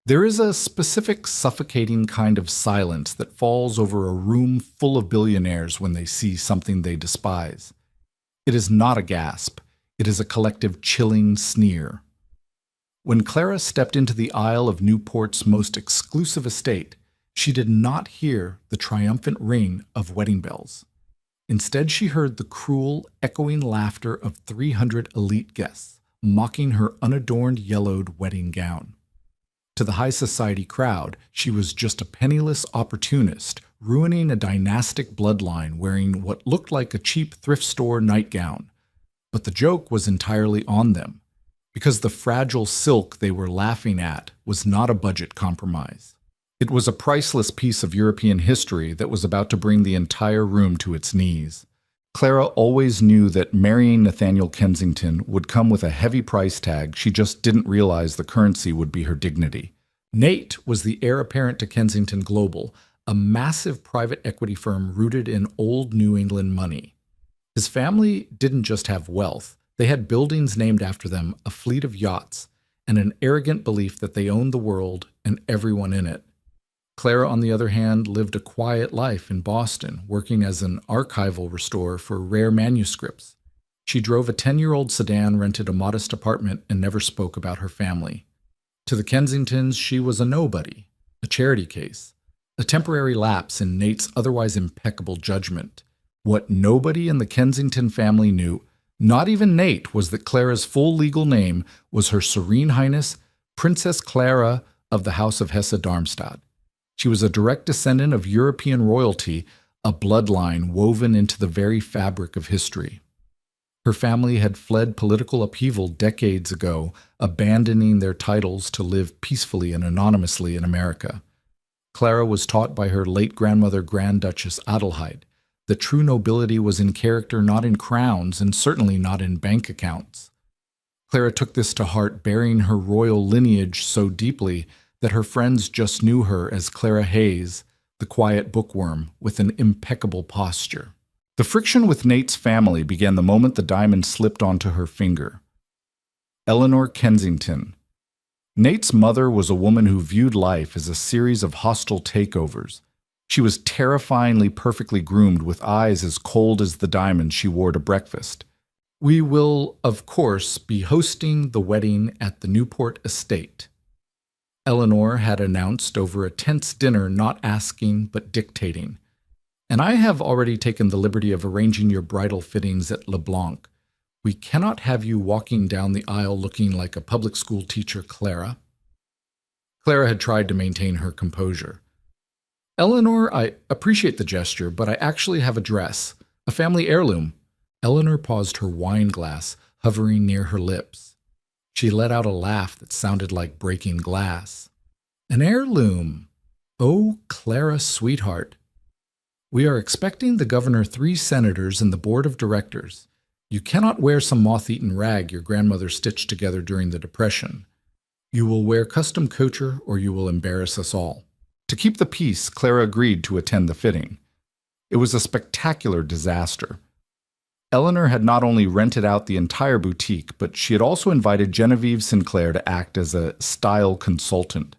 There is a specific suffocating kind of silence that falls over a room full of billionaires when they see something they despise. It is not a gasp, it is a collective chilling sneer. When Clara stepped into the aisle of Newport's most exclusive estate, she did not hear the triumphant ring of wedding bells. Instead, she heard the cruel, echoing laughter of 300 elite guests, mocking her unadorned yellowed wedding gown. To the high society crowd, she was just a penniless opportunist, ruining a dynastic bloodline wearing what looked like a cheap thrift store nightgown. But the joke was entirely on them, because the fragile silk they were laughing at was not a budget compromise. It was a priceless piece of European history that was about to bring the entire room to its knees. Clara always knew that marrying Nathaniel Kensington would come with a heavy price tag. She just didn't realize the currency would be her dignity. Nate was the heir apparent to Kensington Global, a massive private equity firm rooted in old New England money. His family didn't just have wealth, they had buildings named after them, a fleet of yachts, and an arrogant belief that they owned the world and everyone in it. Clara, on the other hand, lived a quiet life in Boston, working as an archival restorer for rare manuscripts. She drove a 10-year-old sedan, rented a modest apartment, and never spoke about her family. To the Kensingtons, she was a nobody, a charity case, a temporary lapse in Nate's otherwise impeccable judgment. What nobody in the Kensington family knew, not even Nate, was that Clara's full legal name was Her Serene Highness Princess Clara of the House of Hesse-Darmstadt. She was a direct descendant of European royalty, a bloodline woven into the very fabric of history. Her family had fled political upheaval decades ago, abandoning their titles to live peacefully and anonymously in America. Clara was taught by her late grandmother, Grand Duchess Adelheid, that true nobility was in character, not in crowns, and certainly not in bank accounts. Clara took this to heart, bearing her royal lineage so deeply that her friends just knew her as Clara Hayes, the quiet bookworm with an impeccable posture. The friction with Nate's family began the moment the diamond slipped onto her finger. Eleanor Kensington. Nate's mother was a woman who viewed life as a series of hostile takeovers. She was terrifyingly perfectly groomed, with eyes as cold as the diamond she wore to breakfast. "We will, of course, be hosting the wedding at the Newport estate," Eleanor had announced over a tense dinner, not asking but dictating. "And I have already taken the liberty of arranging your bridal fittings at LeBlanc. We cannot have you walking down the aisle looking like a public school teacher, Clara." Clara had tried to maintain her composure. "Eleanor, I appreciate the gesture, but I actually have a dress, a family heirloom." Eleanor paused, her wine glass hovering near her lips. She let out a laugh that sounded like breaking glass. "An heirloom? Oh, Clara, sweetheart. We are expecting the governor, 3 senators, and the board of directors. You cannot wear some moth-eaten rag your grandmother stitched together during the Depression. You will wear custom couture or you will embarrass us all." To keep the peace, Clara agreed to attend the fitting. It was a spectacular disaster. Eleanor had not only rented out the entire boutique, but she had also invited Genevieve Sinclair to act as a style consultant.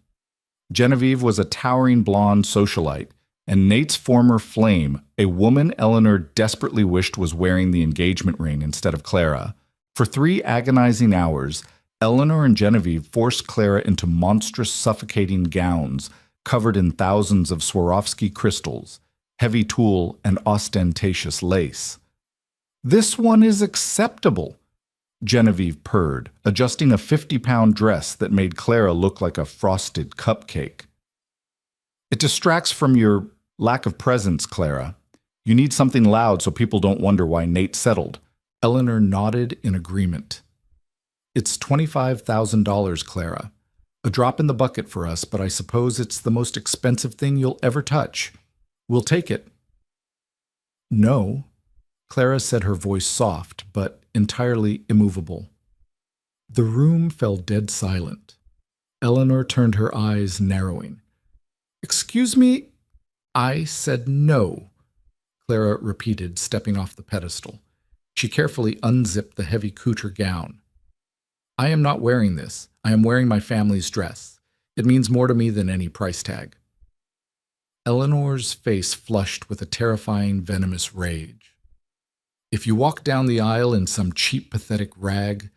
Genevieve was a towering blonde socialite, and Nate's former flame, a woman Eleanor desperately wished was wearing the engagement ring instead of Clara. For 3 agonizing hours, Eleanor and Genevieve forced Clara into monstrous, suffocating gowns covered in thousands of Swarovski crystals, heavy tulle, and ostentatious lace. "This one is acceptable," Genevieve purred, adjusting a 50-pound dress that made Clara look like a frosted cupcake. "It distracts from your lack of presence, Clara. You need something loud so people don't wonder why Nate settled." Eleanor nodded in agreement. "It's $25,000, Clara. A drop in the bucket for us, but I suppose it's the most expensive thing you'll ever touch. We'll take it." "No," Clara said, her voice soft, but entirely immovable. The room fell dead silent. Eleanor turned, her eyes narrowing. "Excuse me?" "I said no," Clara repeated, stepping off the pedestal. She carefully unzipped the heavy couture gown. "I am not wearing this. I am wearing my family's dress. It means more to me than any price tag. Eleanor's face flushed with a terrifying, venomous rage. If you walk down the aisle in some cheap, pathetic rag,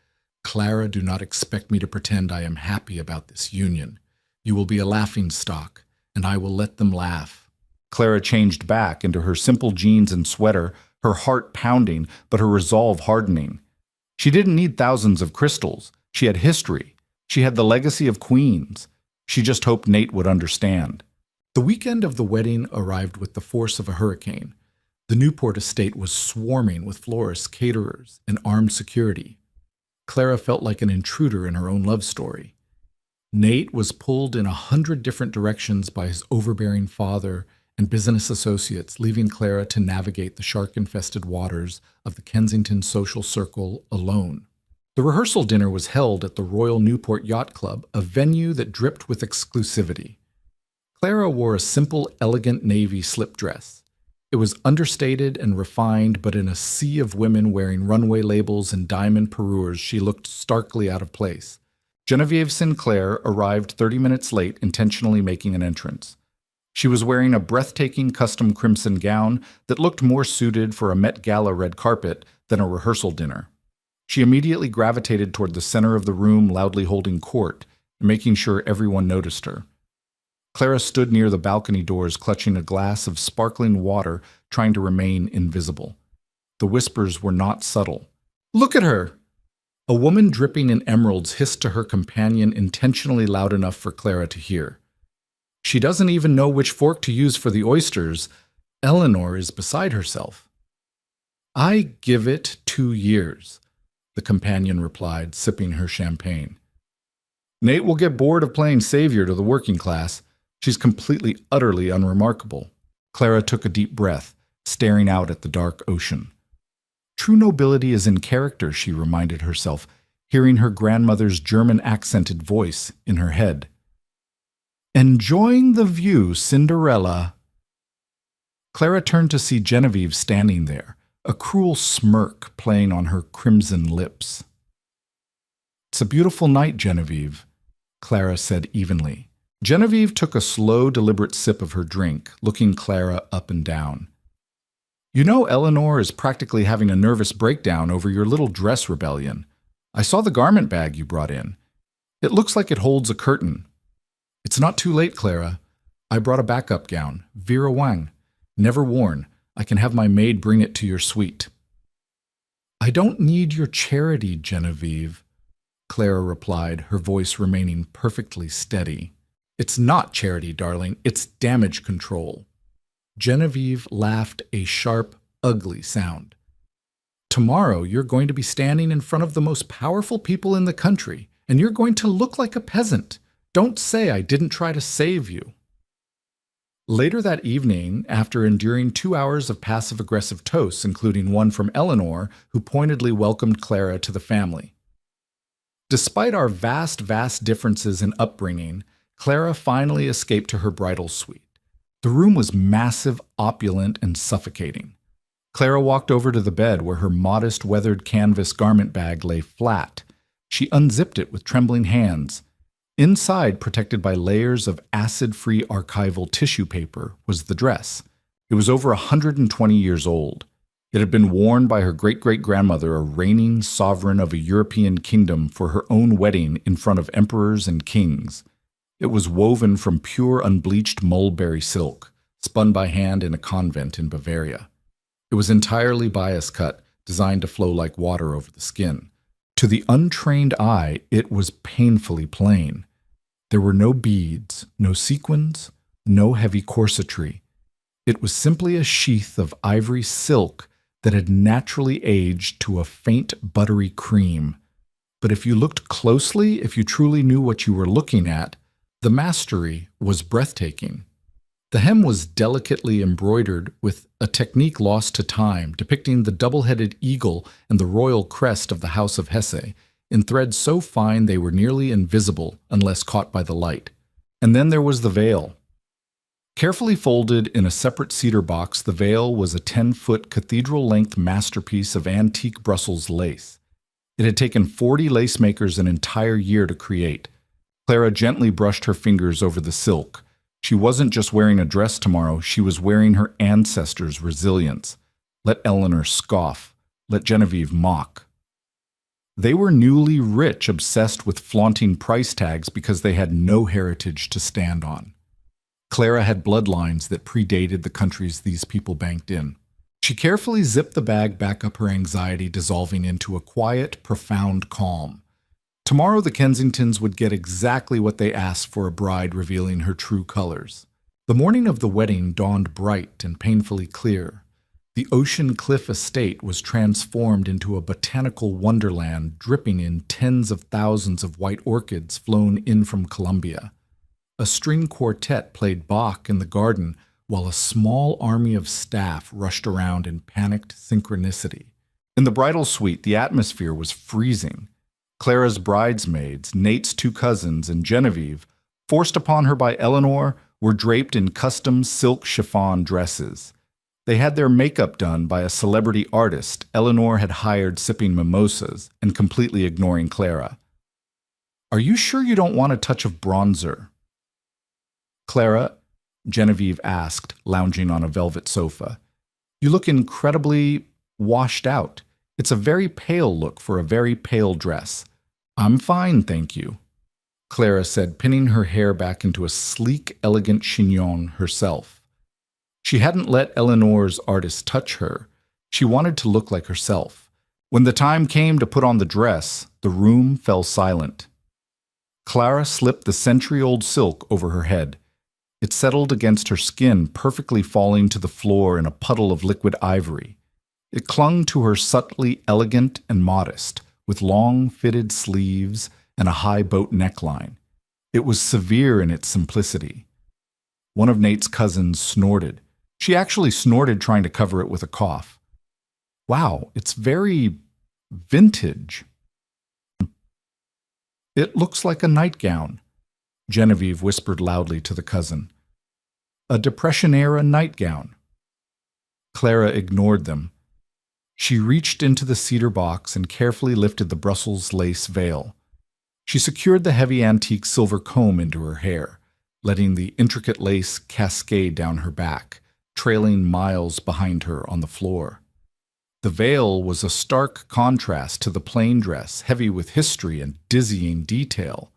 Clara, do not expect me to pretend I am happy about this union. You will be a laughingstock, and I will let them laugh. Clara changed back into her simple jeans and sweater, her heart pounding, but her resolve hardening. She didn't need thousands of crystals. She had history. She had the legacy of queens. She just hoped Nate would understand. The weekend of the wedding arrived with the force of a hurricane. The Newport estate was swarming with florists, caterers, and armed security. Clara felt like an intruder in her own love story. Nate was pulled in 100 different directions by his overbearing father and business associates, leaving Clara to navigate the shark-infested waters of the Kensington social circle alone. The rehearsal dinner was held at the Royal Newport Yacht Club, a venue that dripped with exclusivity. Clara wore a simple, elegant navy slip dress. It was understated and refined, but in a sea of women wearing runway labels and diamond parures, she looked starkly out of place. Genevieve Sinclair arrived 30 minutes late, intentionally making an entrance. She was wearing a breathtaking custom crimson gown that looked more suited for a Met Gala red carpet than a rehearsal dinner. She immediately gravitated toward the center of the room, loudly holding court, making sure everyone noticed her. Clara stood near the balcony doors, clutching a glass of sparkling water, trying to remain invisible. The whispers were not subtle. "Look at her!" A woman dripping in emeralds hissed to her companion, intentionally loud enough for Clara to hear. "She doesn't even know which fork to use for the oysters. Eleanor is beside herself." "I give it 2 years," the companion replied, sipping her champagne. "Nate will get bored of playing savior to the working class. She's completely, utterly unremarkable." Clara took a deep breath, staring out at the dark ocean. True nobility is in character, she reminded herself, hearing her grandmother's German-accented voice in her head. "Enjoying the view, Cinderella." Clara turned to see Genevieve standing there, a cruel smirk playing on her crimson lips. "It's a beautiful night, Genevieve," Clara said evenly. Genevieve took a slow, deliberate sip of her drink, looking Clara up and down. "You know Eleanor is practically having a nervous breakdown over your little dress rebellion. I saw the garment bag you brought in. It looks like it holds a curtain." "It's not too late, Clara. I brought a backup gown, Vera Wang. Never worn. I can have my maid bring it to your suite." "I don't need your charity, Genevieve," Clara replied, her voice remaining perfectly steady. "It's not charity, darling. It's damage control." Genevieve laughed a sharp, ugly sound. "Tomorrow you're going to be standing in front of the most powerful people in the country, and you're going to look like a peasant. Don't say I didn't try to save you." Later that evening, after enduring 2 hours of passive-aggressive toasts, including one from Eleanor, who pointedly welcomed Clara to the family. Despite our vast differences in upbringing, Clara finally escaped to her bridal suite. The room was massive, opulent, and suffocating. Clara walked over to the bed where her modest, weathered canvas garment bag lay flat. She unzipped it with trembling hands. Inside, protected by layers of acid-free archival tissue paper, was the dress. It was over 120 years old. It had been worn by her great-great-grandmother, a reigning sovereign of a European kingdom, for her own wedding in front of emperors and kings. It was woven from pure unbleached mulberry silk, spun by hand in a convent in Bavaria. It was entirely bias cut, designed to flow like water over the skin. To the untrained eye, it was painfully plain. There were no beads, no sequins, no heavy corsetry. It was simply a sheath of ivory silk that had naturally aged to a faint buttery cream. But if you looked closely, if you truly knew what you were looking at, the mastery was breathtaking. The hem was delicately embroidered with a technique lost to time, depicting the double-headed eagle and the royal crest of the House of Hesse, in threads so fine they were nearly invisible unless caught by the light. And then there was the veil. Carefully folded in a separate cedar box, the veil was a 10-foot cathedral-length masterpiece of antique Brussels lace. It had taken 40 lace makers an entire year to create. Clara gently brushed her fingers over the silk. She wasn't just wearing a dress tomorrow, she was wearing her ancestors' resilience. Let Eleanor scoff. Let Genevieve mock. They were newly rich, obsessed with flaunting price tags because they had no heritage to stand on. Clara had bloodlines that predated the countries these people banked in. She carefully zipped the bag back up, her anxiety dissolving into a quiet, profound calm. Tomorrow the Kensingtons would get exactly what they asked for, a bride revealing her true colors. The morning of the wedding dawned bright and painfully clear. The Ocean Cliff estate was transformed into a botanical wonderland dripping in tens of thousands of white orchids flown in from Colombia. A string quartet played Bach in the garden while a small army of staff rushed around in panicked synchronicity. In the bridal suite, the atmosphere was freezing. Clara's bridesmaids, Nate's two cousins, and Genevieve, forced upon her by Eleanor, were draped in custom silk chiffon dresses. They had their makeup done by a celebrity artist Eleanor had hired, sipping mimosas and completely ignoring Clara. "Are you sure you don't want a touch of bronzer?" "Clara," Genevieve asked, lounging on a velvet sofa, "you look incredibly washed out. It's a very pale look for a very pale dress." "I'm fine, thank you," Clara said, pinning her hair back into a sleek, elegant chignon herself. She hadn't let Eleanor's artist touch her. She wanted to look like herself. When the time came to put on the dress, the room fell silent. Clara slipped the century-old silk over her head. It settled against her skin, perfectly falling to the floor in a puddle of liquid ivory. It clung to her subtly elegant and modest, with long fitted sleeves and a high boat neckline. It was severe in its simplicity. One of Nate's cousins snorted. She actually snorted, trying to cover it with a cough. "Wow, it's very vintage." "It looks like a nightgown," Genevieve whispered loudly to the cousin. "A Depression-era nightgown." Clara ignored them. She reached into the cedar box and carefully lifted the Brussels lace veil. She secured the heavy antique silver comb into her hair, letting the intricate lace cascade down her back, trailing miles behind her on the floor. The veil was a stark contrast to the plain dress, heavy with history and dizzying detail.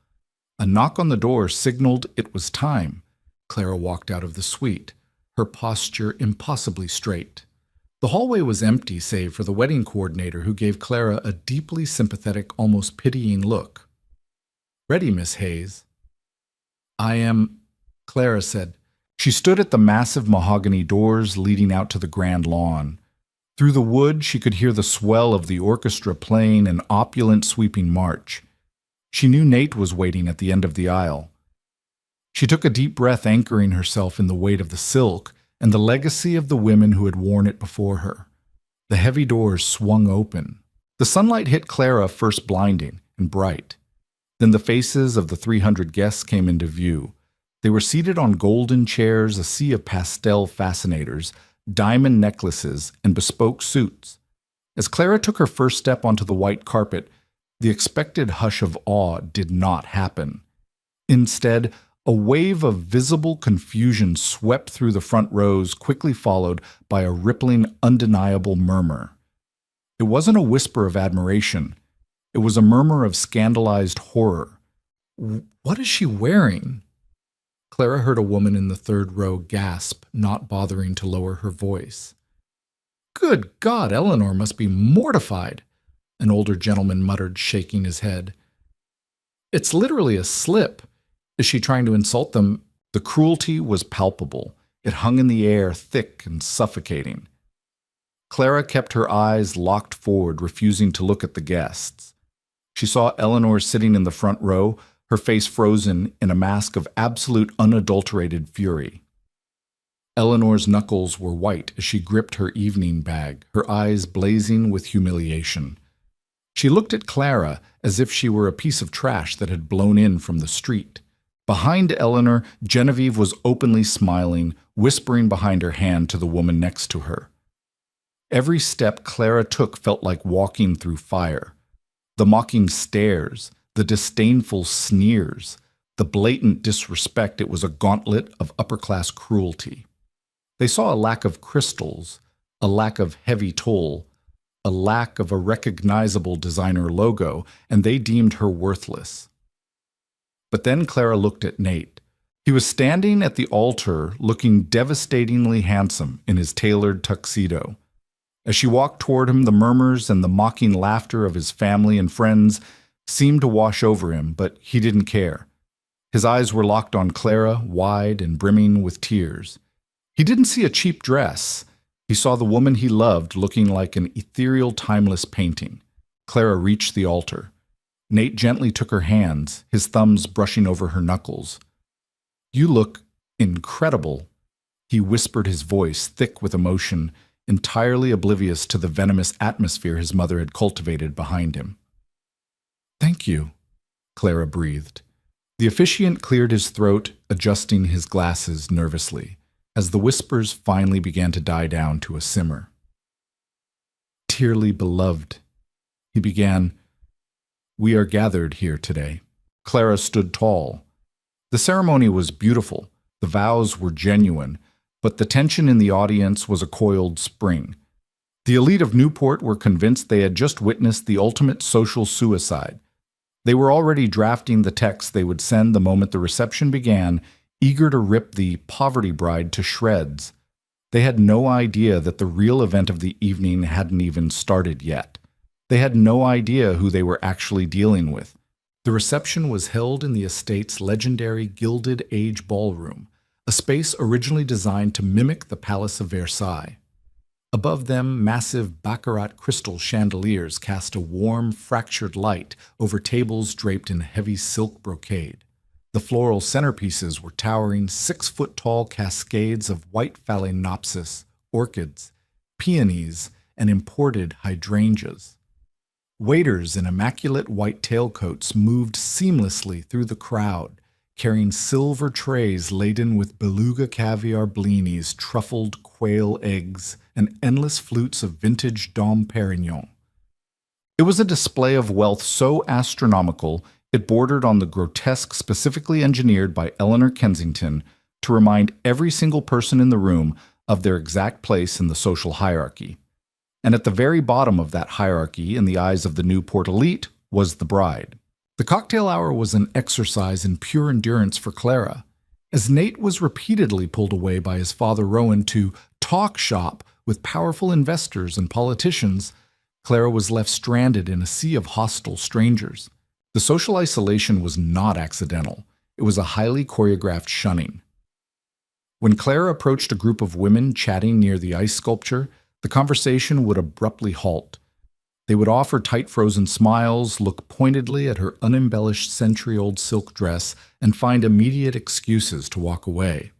A knock on the door signaled it was time. Clara walked out of the suite, her posture impossibly straight. The hallway was empty save for the wedding coordinator, who gave Clara a deeply sympathetic, almost pitying look. "Ready, Miss Hayes?" "I am," Clara said. She stood at the massive mahogany doors leading out to the grand lawn. Through the wood, she could hear the swell of the orchestra playing an opulent sweeping march. She knew Nate was waiting at the end of the aisle. She took a deep breath, anchoring herself in the weight of the silk and the legacy of the women who had worn it before her. The heavy doors swung open. The sunlight hit Clara, first blinding and bright. Then the faces of the 300 guests came into view. They were seated on golden chairs, a sea of pastel fascinators, diamond necklaces, and bespoke suits. As Clara took her first step onto the white carpet, the expected hush of awe did not happen. Instead, a wave of visible confusion swept through the front rows, quickly followed by a rippling, undeniable murmur. It wasn't a whisper of admiration. It was a murmur of scandalized horror. "What is she wearing?" Clara heard a woman in the third row gasp, not bothering to lower her voice. "Good God, Eleanor must be mortified," an older gentleman muttered, shaking his head. "It's literally a slip. Is she trying to insult them?" The cruelty was palpable. It hung in the air, thick and suffocating. Clara kept her eyes locked forward, refusing to look at the guests. She saw Eleanor sitting in the front row, her face frozen in a mask of absolute unadulterated fury. Eleanor's knuckles were white as she gripped her evening bag, her eyes blazing with humiliation. She looked at Clara as if she were a piece of trash that had blown in from the street. Behind Eleanor, Genevieve was openly smiling, whispering behind her hand to the woman next to her. Every step Clara took felt like walking through fire. The mocking stares, the disdainful sneers, the blatant disrespect, it was a gauntlet of upper-class cruelty. They saw a lack of crystals, a lack of heavy toll, a lack of a recognizable designer logo, and they deemed her worthless. But then Clara looked at Nate. He was standing at the altar, looking devastatingly handsome in his tailored tuxedo. As she walked toward him, the murmurs and the mocking laughter of his family and friends seemed to wash over him, but he didn't care. His eyes were locked on Clara, wide and brimming with tears. He didn't see a cheap dress. He saw the woman he loved looking like an ethereal, timeless painting. Clara reached the altar. Nate gently took her hands, his thumbs brushing over her knuckles. "You look incredible," he whispered, his voice thick with emotion, entirely oblivious to the venomous atmosphere his mother had cultivated behind him. "Thank you," Clara breathed. The officiant cleared his throat, adjusting his glasses nervously, as the whispers finally began to die down to a simmer. "Dearly beloved," he began, "we are gathered here today." Clara stood tall. The ceremony was beautiful, the vows were genuine, but the tension in the audience was a coiled spring. The elite of Newport were convinced they had just witnessed the ultimate social suicide. They were already drafting the text they would send the moment the reception began, eager to rip the poverty bride to shreds. They had no idea that the real event of the evening hadn't even started yet. They had no idea who they were actually dealing with. The reception was held in the estate's legendary Gilded Age ballroom, a space originally designed to mimic the Palace of Versailles. Above them, massive baccarat crystal chandeliers cast a warm, fractured light over tables draped in heavy silk brocade. The floral centerpieces were towering 6-foot-tall cascades of white phalaenopsis, orchids, peonies, and imported hydrangeas. Waiters in immaculate white tailcoats moved seamlessly through the crowd, carrying silver trays laden with beluga caviar blinis, truffled quail eggs, and endless flutes of vintage Dom Perignon. It was a display of wealth so astronomical it bordered on the grotesque, specifically engineered by Eleanor Kensington to remind every single person in the room of their exact place in the social hierarchy. And at the very bottom of that hierarchy, in the eyes of the Newport elite, was the bride. The cocktail hour was an exercise in pure endurance for Clara. As Nate was repeatedly pulled away by his father Rowan to talk shop with powerful investors and politicians, Clara was left stranded in a sea of hostile strangers. The social isolation was not accidental. It was a highly choreographed shunning. When Clara approached a group of women chatting near the ice sculpture, the conversation would abruptly halt. They would offer tight frozen smiles, look pointedly at her unembellished century-old silk dress, and find immediate excuses to walk away.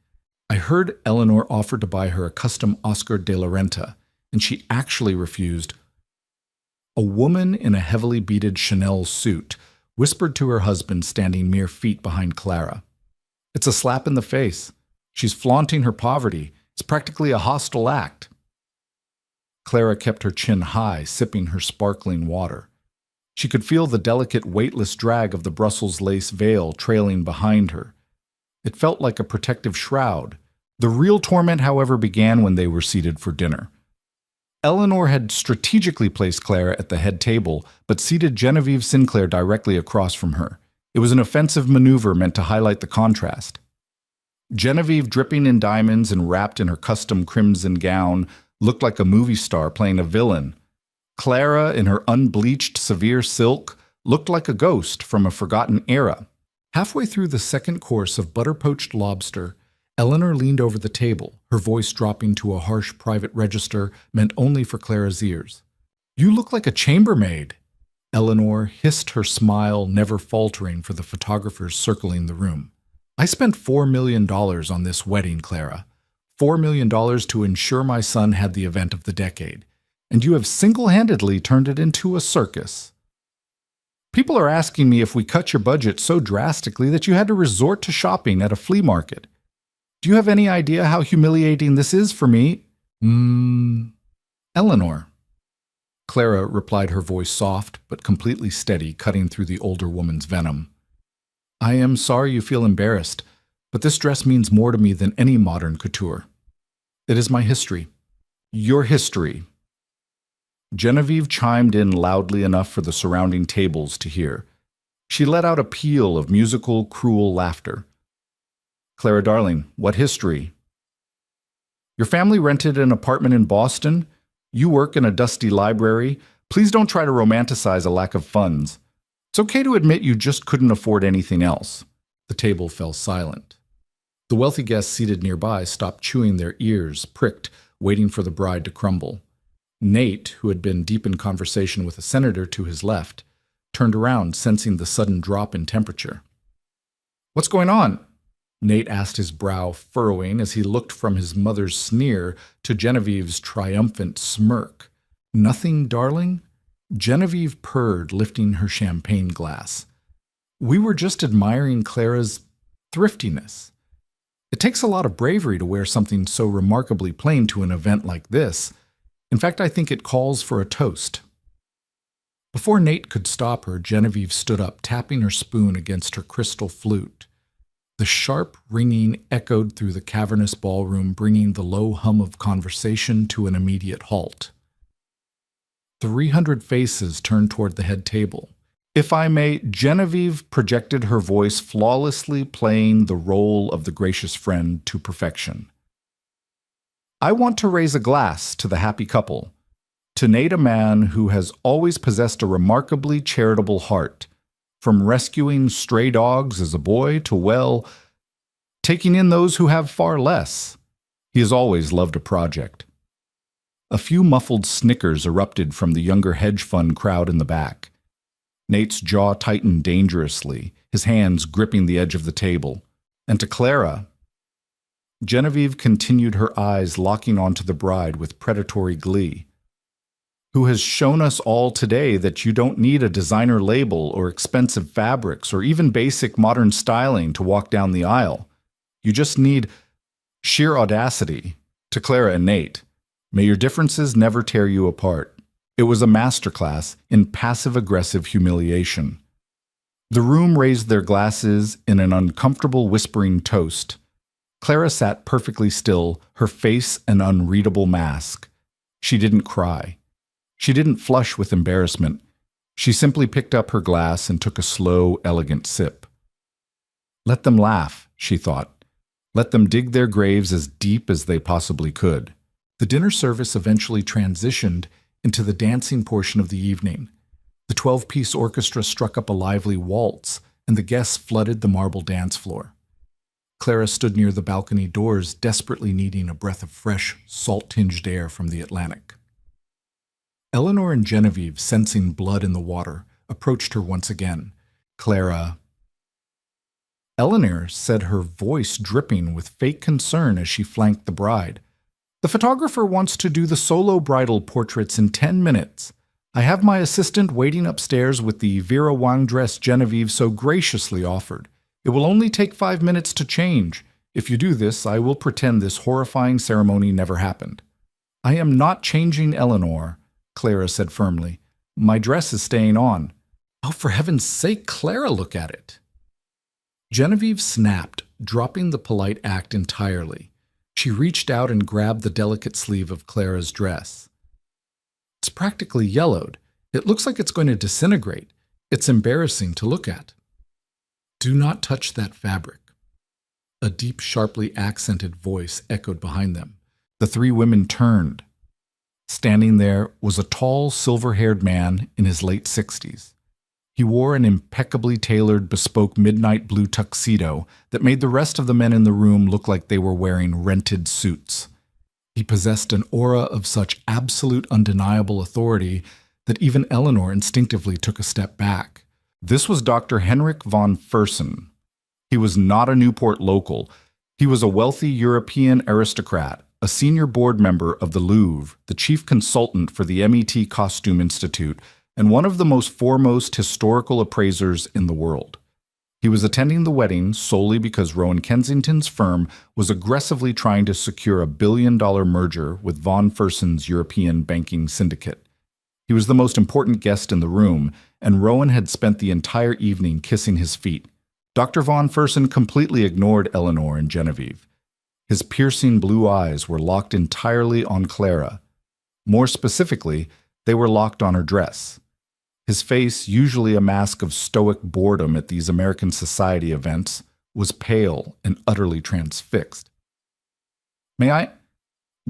I heard Eleanor offer to buy her a custom Oscar de la Renta, and she actually refused. A woman in a heavily beaded Chanel suit whispered to her husband standing mere feet behind Clara. "It's a slap in the face. She's flaunting her poverty. It's practically a hostile act." Clara kept her chin high, sipping her sparkling water. She could feel the delicate, weightless drag of the Brussels lace veil trailing behind her. It felt like a protective shroud. The real torment, however, began when they were seated for dinner. Eleanor had strategically placed Clara at the head table, but seated Genevieve Sinclair directly across from her. It was an offensive maneuver meant to highlight the contrast. Genevieve, dripping in diamonds and wrapped in her custom crimson gown, looked like a movie star playing a villain. Clara, in her unbleached severe silk, looked like a ghost from a forgotten era. Halfway through the second course of butter-poached lobster, Eleanor leaned over the table, her voice dropping to a harsh private register meant only for Clara's ears. "You look like a chambermaid." Eleanor hissed, her smile never faltering for the photographers circling the room. "I spent $4 million on this wedding, Clara. $4 million to ensure my son had the event of the decade. And you have single-handedly turned it into a circus. People are asking me if we cut your budget so drastically that you had to resort to shopping at a flea market. Do you have any idea how humiliating this is for me?" "Eleanor." Clara replied, her voice soft but completely steady, cutting through the older woman's venom. I am sorry you feel embarrassed, but this dress means more to me than any modern couture. It is my history. Your history. Genevieve chimed in loudly enough for the surrounding tables to hear. She let out a peal of musical, cruel laughter. Clara darling, what history? Your family rented an apartment in Boston? You work in a dusty library? Please don't try to romanticize a lack of funds. It's okay to admit you just couldn't afford anything else. The table fell silent. The wealthy guests seated nearby stopped chewing their ears, pricked, waiting for the bride to crumble. Nate, who had been deep in conversation with a senator to his left, turned around, sensing the sudden drop in temperature. What's going on? Nate asked, his brow furrowing as he looked from his mother's sneer to Genevieve's triumphant smirk. Nothing, darling? Genevieve purred, lifting her champagne glass. We were just admiring Clara's thriftiness. It takes a lot of bravery to wear something so remarkably plain to an event like this. In fact, I think it calls for a toast. Before Nate could stop her, Genevieve stood up, tapping her spoon against her crystal flute. The sharp ringing echoed through the cavernous ballroom, bringing the low hum of conversation to an immediate halt. 300 faces turned toward the head table. If I may, Genevieve projected her voice, flawlessly playing the role of the gracious friend to perfection. I want to raise a glass to the happy couple, to Nate, a man who has always possessed a remarkably charitable heart, from rescuing stray dogs as a boy to, well, taking in those who have far less. He has always loved a project. A few muffled snickers erupted from the younger hedge fund crowd in the back. Nate's jaw tightened dangerously, his hands gripping the edge of the table. And to Clara, Genevieve continued, her eyes locking onto the bride with predatory glee. Who has shown us all today that you don't need a designer label or expensive fabrics or even basic modern styling to walk down the aisle. You just need sheer audacity. To Clara and Nate, may your differences never tear you apart. It was a masterclass in passive-aggressive humiliation. The room raised their glasses in an uncomfortable whispering toast. Clara sat perfectly still, her face an unreadable mask. She didn't cry. She didn't flush with embarrassment. She simply picked up her glass and took a slow, elegant sip. Let them laugh, she thought. Let them dig their graves as deep as they possibly could. The dinner service eventually transitioned into the dancing portion of the evening. The 12-piece orchestra struck up a lively waltz, and the guests flooded the marble dance floor. Clara stood near the balcony doors, desperately needing a breath of fresh, salt-tinged air from the Atlantic. Eleanor and Genevieve, sensing blood in the water, approached her once again. Clara. Eleanor said, her voice dripping with fake concern as she flanked the bride. The photographer wants to do the solo bridal portraits in 10 minutes. I have my assistant waiting upstairs with the Vera Wang dress Genevieve so graciously offered. It will only take 5 minutes to change. If you do this, I will pretend this horrifying ceremony never happened. I am not changing, Eleanor, Clara said firmly. My dress is staying on. Oh, for heaven's sake, Clara, look at it. Genevieve snapped, dropping the polite act entirely. She reached out and grabbed the delicate sleeve of Clara's dress. It's practically yellowed. It looks like it's going to disintegrate. It's embarrassing to look at. Do not touch that fabric. A deep, sharply accented voice echoed behind them. The three women turned. Standing there was a tall, silver-haired man in his late 60s. He wore an impeccably tailored, bespoke midnight blue tuxedo that made the rest of the men in the room look like they were wearing rented suits. He possessed an aura of such absolute, undeniable authority that even Eleanor instinctively took a step back. This was Dr. Henrik von Fersen. He was not a Newport local. He was a wealthy European aristocrat, a senior board member of the Louvre, the chief consultant for the MET Costume Institute, and one of the most foremost historical appraisers in the world. He was attending the wedding solely because Rowan Kensington's firm was aggressively trying to secure a billion-dollar merger with von Fersen's European banking syndicate. He was the most important guest in the room, and Rowan had spent the entire evening kissing his feet. Dr. Von Fersen completely ignored Eleanor and Genevieve. His piercing blue eyes were locked entirely on Clara. More specifically, they were locked on her dress. His face, usually a mask of stoic boredom at these American society events, was pale and utterly transfixed. "May I?"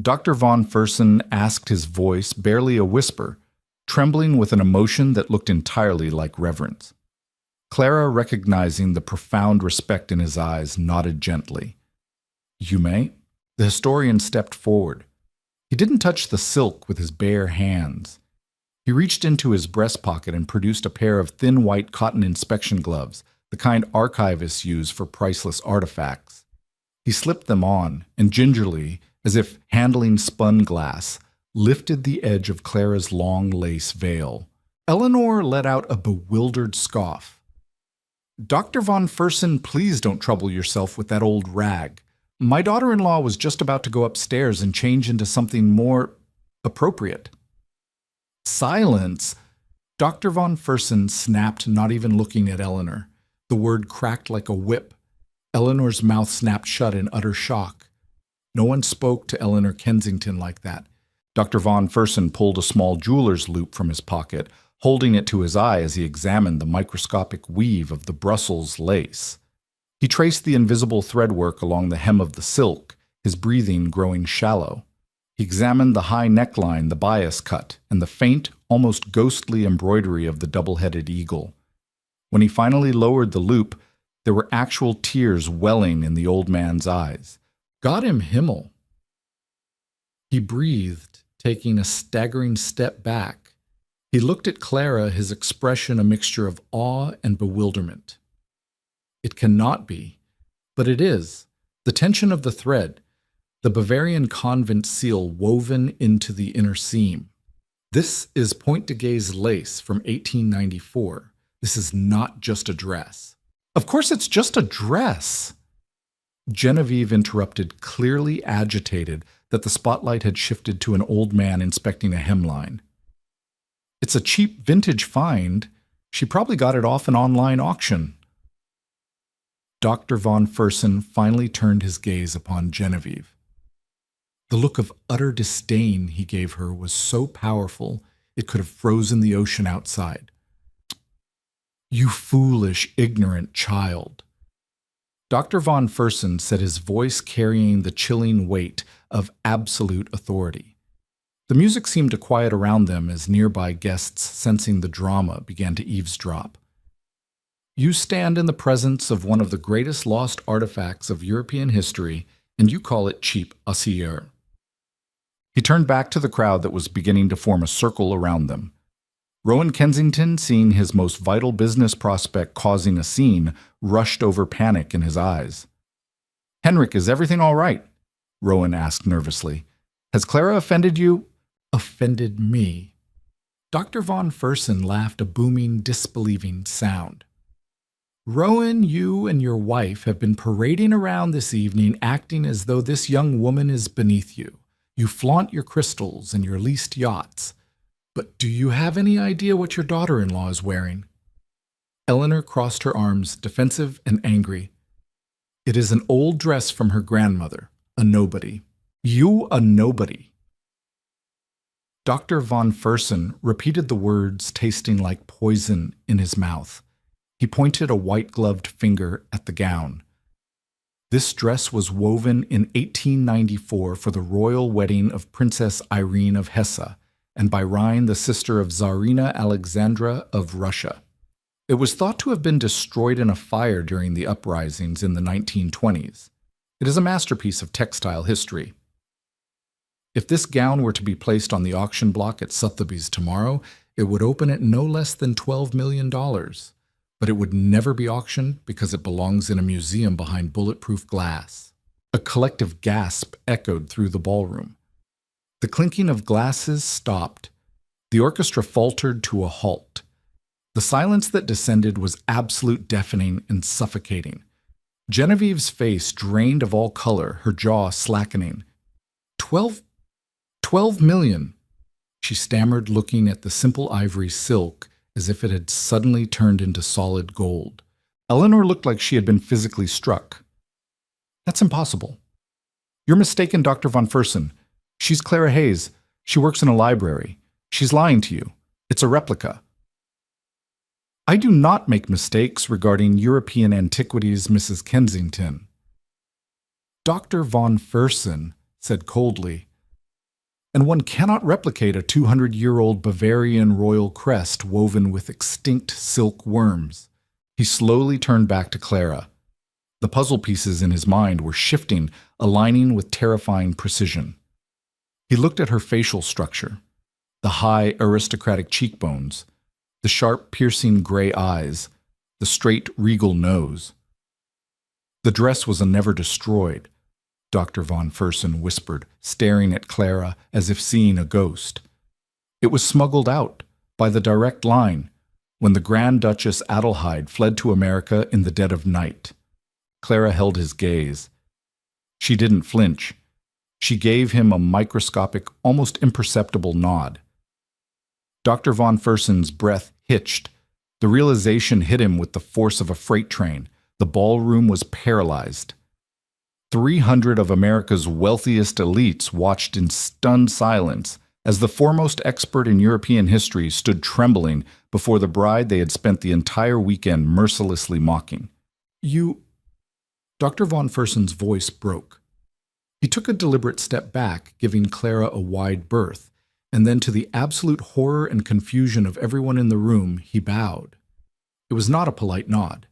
Dr. Von Fersen asked, his voice barely a whisper, trembling with an emotion that looked entirely like reverence. Clara, recognizing the profound respect in his eyes, nodded gently. "You may." The historian stepped forward. He didn't touch the silk with his bare hands. He reached into his breast pocket and produced a pair of thin white cotton inspection gloves, the kind archivists use for priceless artifacts. He slipped them on, and gingerly, as if handling spun glass, lifted the edge of Clara's long lace veil. Eleanor let out a bewildered scoff. "Dr. Von Fersen, please don't trouble yourself with that old rag. My daughter-in-law was just about to go upstairs and change into something more appropriate." "Silence!" Dr. Von Fersen snapped, not even looking at Eleanor. The word cracked like a whip. Eleanor's mouth snapped shut in utter shock. No one spoke to Eleanor Kensington like that. Dr. Von Fersen pulled a small jeweler's loop from his pocket, holding it to his eye as he examined the microscopic weave of the Brussels lace. He traced the invisible threadwork along the hem of the silk, his breathing growing shallow. He examined the high neckline, the bias cut, and the faint, almost ghostly embroidery of the double-headed eagle. When he finally lowered the loop, there were actual tears welling in the old man's eyes. "Gott im Himmel!" He breathed, taking a staggering step back. He looked at Clara, his expression a mixture of awe and bewilderment. It cannot be, but it is. The tension of the thread, the Bavarian convent seal woven into the inner seam. This is Point de Gaze lace from 1894. This is not just a dress. "Of course it's just a dress!" Genevieve interrupted, clearly agitated that the spotlight had shifted to an old man inspecting a hemline. "It's a cheap vintage find. She probably got it off an online auction." Dr. Von Fersen finally turned his gaze upon Genevieve. The look of utter disdain he gave her was so powerful it could have frozen the ocean outside. "You foolish, ignorant child." Dr. Von Fersen said, his voice carrying the chilling weight of absolute authority. The music seemed to quiet around them as nearby guests, sensing the drama, began to eavesdrop. "You stand in the presence of one of the greatest lost artifacts of European history, and you call it cheap aussieur." He turned back to the crowd that was beginning to form a circle around them. Rowan Kensington, seeing his most vital business prospect causing a scene, rushed over, panic in his eyes. "Henrik, is everything all right?" Rowan asked nervously. "Has Clara offended you?" "Offended me." Dr. Von Fersen laughed a booming, disbelieving sound. "Rowan, you and your wife have been parading around this evening acting as though this young woman is beneath you. You flaunt your crystals and your leased yachts. But do you have any idea what your daughter-in-law is wearing?" Eleanor crossed her arms, defensive and angry. "It is an old dress from her grandmother, a nobody. You a nobody." Dr. Von Fersen repeated the words, tasting like poison in his mouth. He pointed a white-gloved finger at the gown. This dress was woven in 1894 for the royal wedding of Princess Irene of Hesse, and by Rhine, the sister of Tsarina Alexandra of Russia. It was thought to have been destroyed in a fire during the uprisings in the 1920s. It is a masterpiece of textile history. If this gown were to be placed on the auction block at Sotheby's tomorrow, it would open at no less than $12 million. But it would never be auctioned because it belongs in a museum behind bulletproof glass. A collective gasp echoed through the ballroom. The clinking of glasses stopped. The orchestra faltered to a halt. The silence that descended was absolute, deafening, and suffocating. Genevieve's face drained of all color, her jaw slackening. 12 million, she stammered, looking at the simple ivory silk as if it had suddenly turned into solid gold. Eleanor looked like she had been physically struck. That's impossible. You're mistaken, Dr. von Fersen. She's Clara Hayes. She works in a library. She's lying to you. It's a replica. I do not make mistakes regarding European antiquities, Mrs. Kensington. Dr. von Fersen said coldly, and one cannot replicate a 200-year-old Bavarian royal crest woven with extinct silk worms. He slowly turned back to Clara. The puzzle pieces in his mind were shifting, aligning with terrifying precision. He looked at her facial structure, the high, aristocratic cheekbones, the sharp, piercing gray eyes, the straight, regal nose. The dress was a never destroyed, Dr. von Fersen whispered, staring at Clara as if seeing a ghost. It was smuggled out by the direct line when the Grand Duchess Adelheid fled to America in the dead of night. Clara held his gaze. She didn't flinch. She gave him a microscopic, almost imperceptible nod. Dr. von Fersen's breath hitched. The realization hit him with the force of a freight train. The ballroom was paralyzed. 300 of America's wealthiest elites watched in stunned silence as the foremost expert in European history stood trembling before the bride they had spent the entire weekend mercilessly mocking. You... Dr. von Fersen's voice broke. He took a deliberate step back, giving Clara a wide berth, and then to the absolute horror and confusion of everyone in the room, he bowed. It was not a polite nod.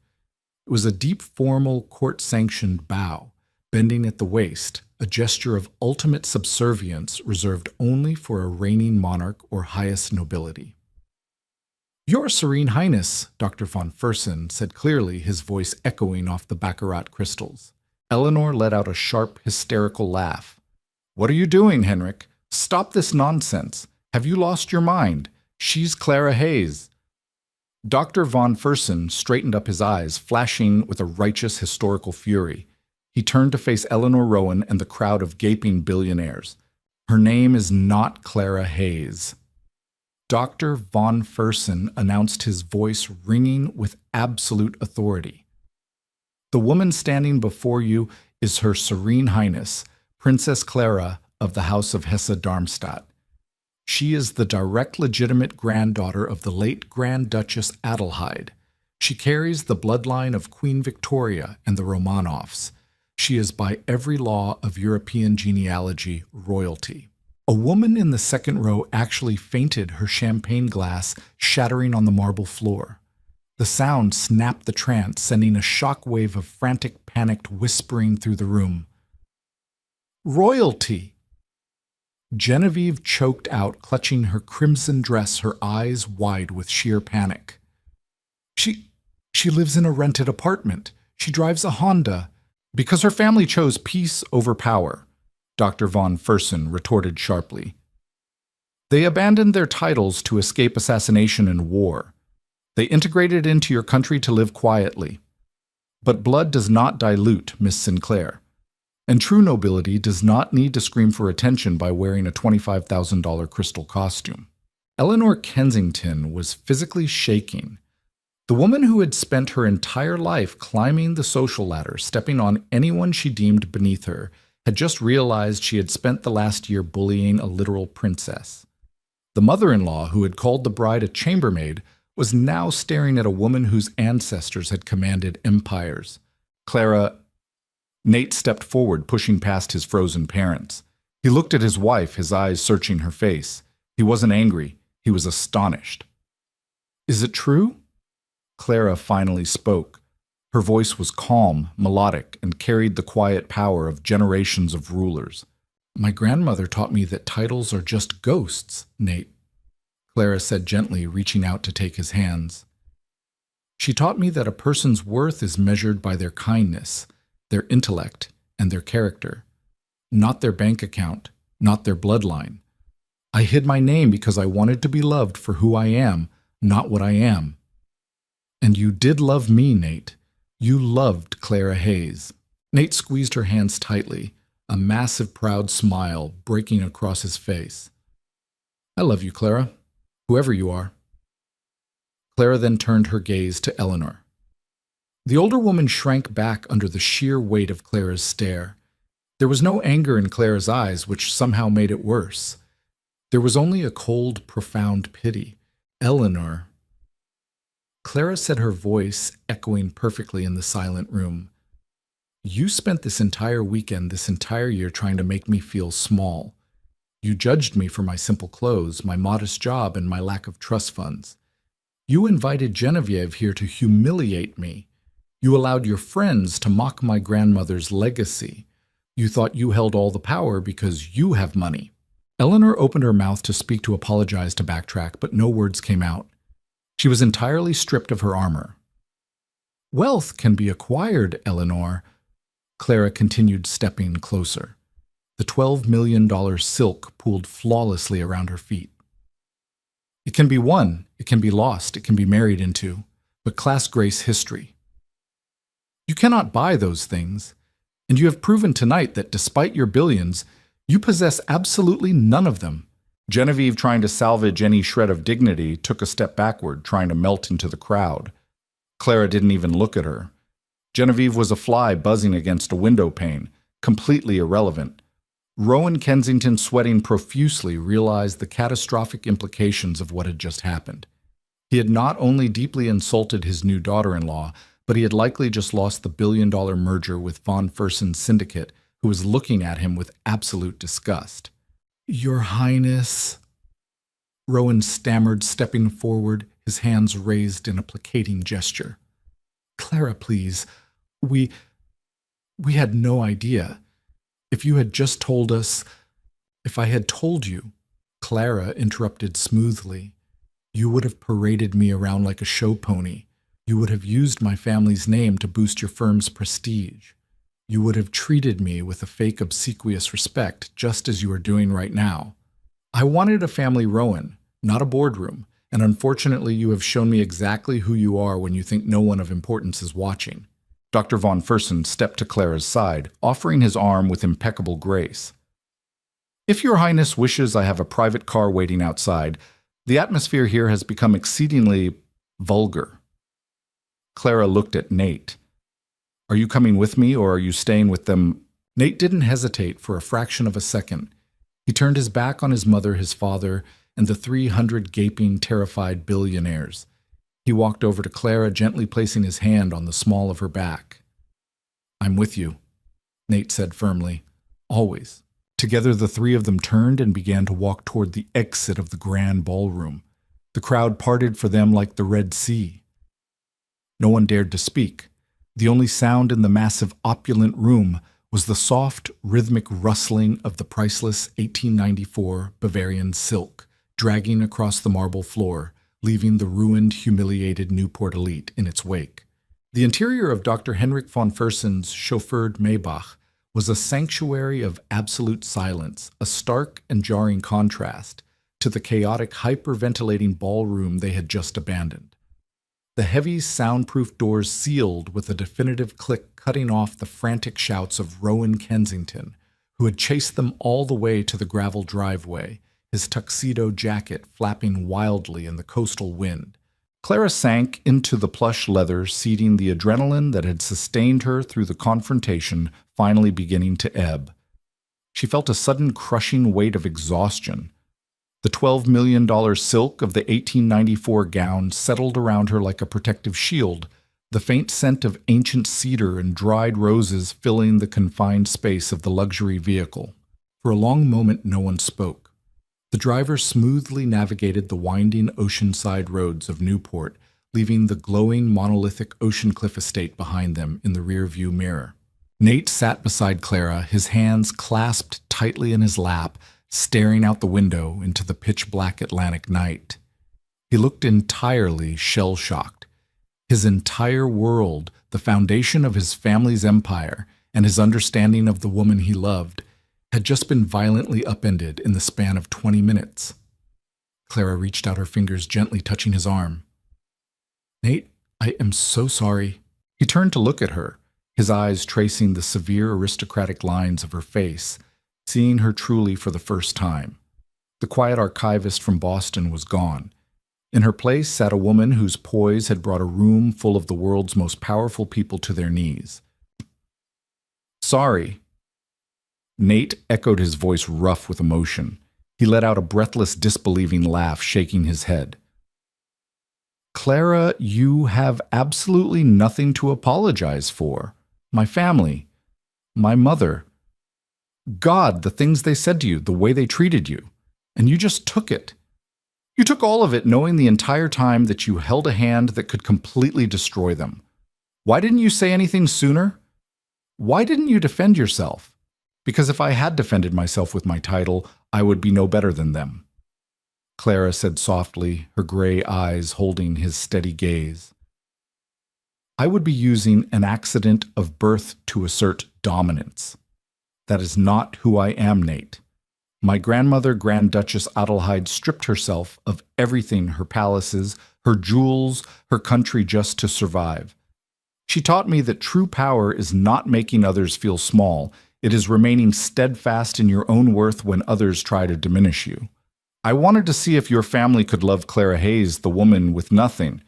It was a deep, formal, court-sanctioned bow, bending at the waist, a gesture of ultimate subservience reserved only for a reigning monarch or highest nobility. Your Serene Highness, Dr. von Fersen said clearly, his voice echoing off the baccarat crystals. Eleanor let out a sharp, hysterical laugh. What are you doing, Henrik? Stop this nonsense. Have you lost your mind? She's Clara Hayes. Dr. von Fersen straightened up his eyes, flashing with a righteous historical fury. He turned to face Eleanor Rowan and the crowd of gaping billionaires. Her name is not Clara Hayes. Dr. von Fersen announced, his voice ringing with absolute authority. The woman standing before you is Her Serene Highness, Princess Clara of the House of Hesse-Darmstadt. She is the direct legitimate granddaughter of the late Grand Duchess Adelheid. She carries the bloodline of Queen Victoria and the Romanovs. She is by every law of European genealogy royalty. A woman in the second row actually fainted, her champagne glass shattering on the marble floor. The sound snapped the trance, sending a shock wave of frantic, panicked whispering through the room. Royalty! Genevieve choked out, clutching her crimson dress, her eyes wide with sheer panic. She lives in a rented apartment. She drives a Honda. Because her family chose peace over power, Dr. von Fersen retorted sharply. They abandoned their titles to escape assassination and war. They integrated into your country to live quietly. But blood does not dilute, Miss Sinclair. And true nobility does not need to scream for attention by wearing a $25,000 crystal costume. Eleanor Kensington was physically shaking. The woman who had spent her entire life climbing the social ladder, stepping on anyone she deemed beneath her, had just realized she had spent the last year bullying a literal princess. The mother-in-law, who had called the bride a chambermaid, was now staring at a woman whose ancestors had commanded empires. Nate stepped forward, pushing past his frozen parents. He looked at his wife, his eyes searching her face. He wasn't angry. He was astonished. Is it true? Clara finally spoke. Her voice was calm, melodic, and carried the quiet power of generations of rulers. My grandmother taught me that titles are just ghosts, Nate, Clara said gently, reaching out to take his hands. She taught me that a person's worth is measured by their kindness, their intellect, and their character, not their bank account, not their bloodline. I hid my name because I wanted to be loved for who I am, not what I am. And you did love me, Nate. You loved Clara Hayes. Nate squeezed her hands tightly, a massive, proud smile breaking across his face. I love you, Clara, whoever you are. Clara then turned her gaze to Eleanor. The older woman shrank back under the sheer weight of Clara's stare. There was no anger in Clara's eyes, which somehow made it worse. There was only a cold, profound pity. Eleanor. Clara said, her voice echoing perfectly in the silent room. You spent this entire weekend, this entire year trying to make me feel small. You judged me for my simple clothes, my modest job, and my lack of trust funds. You invited Genevieve here to humiliate me. You allowed your friends to mock my grandmother's legacy. You thought you held all the power because you have money. Eleanor opened her mouth to speak, to apologize, to backtrack, but no words came out. She was entirely stripped of her armor. Wealth can be acquired, Eleanor. Clara continued, stepping closer. The $12 million silk pooled flawlessly around her feet. It can be won, it can be lost, it can be married into, but class grace history. You cannot buy those things, and you have proven tonight that despite your billions, you possess absolutely none of them. Genevieve, trying to salvage any shred of dignity, took a step backward, trying to melt into the crowd. Clara didn't even look at her. Genevieve was a fly buzzing against a window pane, completely irrelevant. Rowan Kensington, sweating profusely, realized the catastrophic implications of what had just happened. He had not only deeply insulted his new daughter-in-law, but he had likely just lost the billion-dollar merger with von Fersen's syndicate, who was looking at him with absolute disgust. Your Highness, Rowan stammered, stepping forward, his hands raised in a placating gesture. Clara, please, we had no idea. If you had just told us, if I had told you, Clara interrupted smoothly, you would have paraded me around like a show pony. You would have used my family's name to boost your firm's prestige. You would have treated me with a fake obsequious respect, just as you are doing right now. I wanted a family Rowan, not a boardroom, and unfortunately you have shown me exactly who you are when you think no one of importance is watching. Dr. von Fersen stepped to Clara's side, offering his arm with impeccable grace. If your Highness wishes, I have a private car waiting outside. The atmosphere here has become exceedingly vulgar. Clara looked at Nate. Are you coming with me, or are you staying with them? Nate didn't hesitate for a fraction of a second. He turned his back on his mother, his father, and the 300 gaping, terrified billionaires. He walked over to Clara, gently placing his hand on the small of her back. I'm with you, Nate said firmly. Always. Together the three of them turned and began to walk toward the exit of the grand ballroom. The crowd parted for them like the Red Sea. No one dared to speak. The only sound in the massive, opulent room was the soft, rhythmic rustling of the priceless 1894 Bavarian silk, dragging across the marble floor, leaving the ruined, humiliated Newport elite in its wake. The interior of Dr. Henrik von Fersen's chauffeured Maybach was a sanctuary of absolute silence, a stark and jarring contrast to the chaotic, hyperventilating ballroom they had just abandoned. The heavy, soundproof doors sealed with a definitive click, cutting off the frantic shouts of Rowan Kensington, who had chased them all the way to the gravel driveway, his tuxedo jacket flapping wildly in the coastal wind. Clara sank into the plush leather seating, the adrenaline that had sustained her through the confrontation finally beginning to ebb. She felt a sudden crushing weight of exhaustion. The $12 million silk of the 1894 gown settled around her like a protective shield, the faint scent of ancient cedar and dried roses filling the confined space of the luxury vehicle. For a long moment no one spoke. The driver smoothly navigated the winding oceanside roads of Newport, leaving the glowing monolithic Ocean Cliff estate behind them in the rear-view mirror. Nate sat beside Clara, his hands clasped tightly in his lap, staring out the window into the pitch-black Atlantic night. He looked entirely shell-shocked. His entire world, the foundation of his family's empire, and his understanding of the woman he loved, had just been violently upended in the span of 20 minutes. Clara reached out her fingers, gently touching his arm. Nate, I am so sorry. He turned to look at her, his eyes tracing the severe aristocratic lines of her face, seeing her truly for the first time. The quiet archivist from Boston was gone. In her place sat a woman whose poise had brought a room full of the world's most powerful people to their knees. "Sorry." Nate echoed, his voice rough with emotion. He let out a breathless, disbelieving laugh, shaking his head. "Clara, you have absolutely nothing to apologize for. My family, my mother, God, the things they said to you, the way they treated you. And you just took it. You took all of it, knowing the entire time that you held a hand that could completely destroy them. Why didn't you say anything sooner? Why didn't you defend yourself? Because if I had defended myself with my title, I would be no better than them." Clara said softly, her gray eyes holding his steady gaze. "I would be using an accident of birth to assert dominance. That is not who I am, Nate. My grandmother, Grand Duchess Adelheid, stripped herself of everything, her palaces, her jewels, her country, just to survive. She taught me that true power is not making others feel small. It is remaining steadfast in your own worth when others try to diminish you. I wanted to see if your family could love Clara Hayes, the woman with nothing.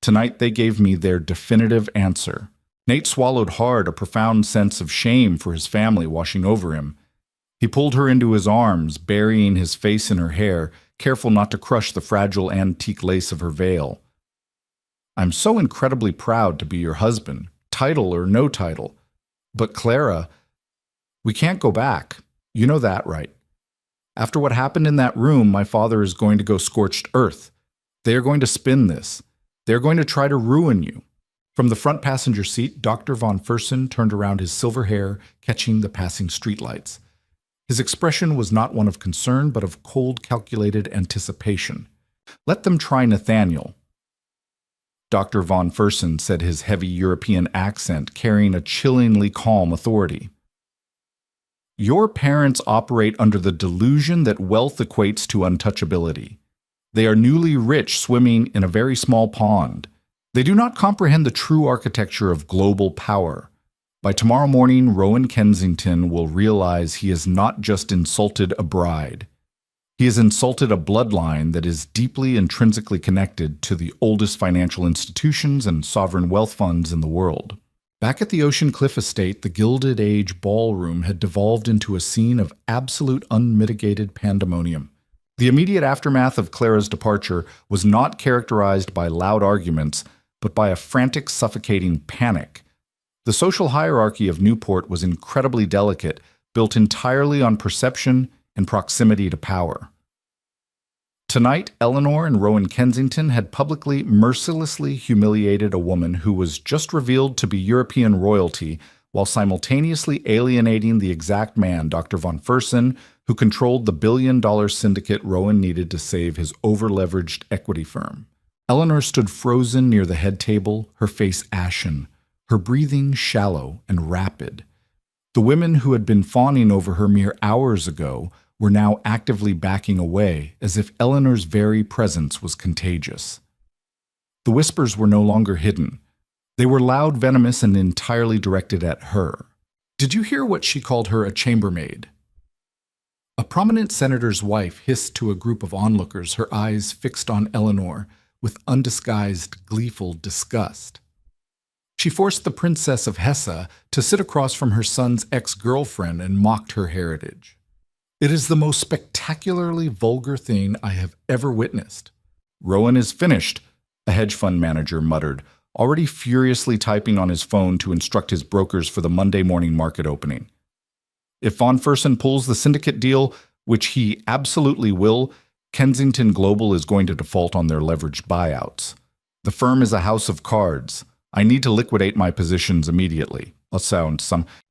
Tonight they gave me their definitive answer." Nate swallowed hard, a profound sense of shame for his family washing over him. He pulled her into his arms, burying his face in her hair, careful not to crush the fragile antique lace of her veil. "I'm so incredibly proud to be your husband, title or no title. But Clara, we can't go back. You know that, right? After what happened in that room, my father is going to go scorched earth. They are going to spin this. They are going to try to ruin you." From the front passenger seat, Dr. von Fersen turned around, his silver hair catching the passing streetlights. His expression was not one of concern, but of cold, calculated anticipation. "Let them try Nathaniel." Dr. von Fersen said, his heavy European accent carrying a chillingly calm authority. "Your parents operate under the delusion that wealth equates to untouchability. They are newly rich, swimming in a very small pond. They do not comprehend the true architecture of global power. By tomorrow morning, Rowan Kensington will realize he has not just insulted a bride. He has insulted a bloodline that is deeply intrinsically connected to the oldest financial institutions and sovereign wealth funds in the world." Back at the Ocean Cliff estate, the Gilded Age ballroom had devolved into a scene of absolute unmitigated pandemonium. The immediate aftermath of Clara's departure was not characterized by loud arguments, but by a frantic, suffocating panic. The social hierarchy of Newport was incredibly delicate, built entirely on perception and proximity to power. Tonight, Eleanor and Rowan Kensington had publicly, mercilessly humiliated a woman who was just revealed to be European royalty, while simultaneously alienating the exact man, Dr. von Fersen, who controlled the billion-dollar syndicate Rowan needed to save his over-leveraged equity firm. Eleanor stood frozen near the head table, her face ashen, her breathing shallow and rapid. The women who had been fawning over her mere hours ago were now actively backing away, as if Eleanor's very presence was contagious. The whispers were no longer hidden. They were loud, venomous, and entirely directed at her. "Did you hear what she called her, a chambermaid?" A prominent senator's wife hissed to a group of onlookers, her eyes fixed on Eleanor with undisguised, gleeful disgust. She forced the Princess of Hesse to sit across from her son's ex-girlfriend and mocked her heritage. "It is the most spectacularly vulgar thing I have ever witnessed." "Rowan is finished," a hedge fund manager muttered, already furiously typing on his phone to instruct his brokers for the Monday morning market opening. "If von Fersen pulls the syndicate deal, which he absolutely will, Kensington Global is going to default on their leveraged buyouts. The firm is a house of cards. I need to liquidate my positions immediately."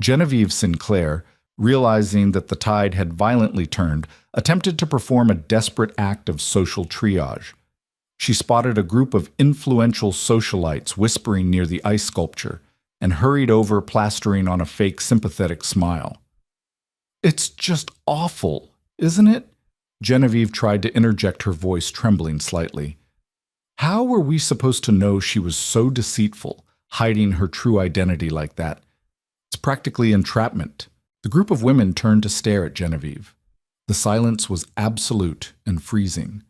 Genevieve Sinclair, realizing that the tide had violently turned, attempted to perform a desperate act of social triage. She spotted a group of influential socialites whispering near the ice sculpture and hurried over, plastering on a fake sympathetic smile. "It's just awful, isn't it?" Genevieve tried to interject, her voice trembling slightly. How were we supposed to know she was so deceitful, hiding her true identity like that? It's practically entrapment. The group of women turned to stare at Genevieve. The silence was absolute and freezing.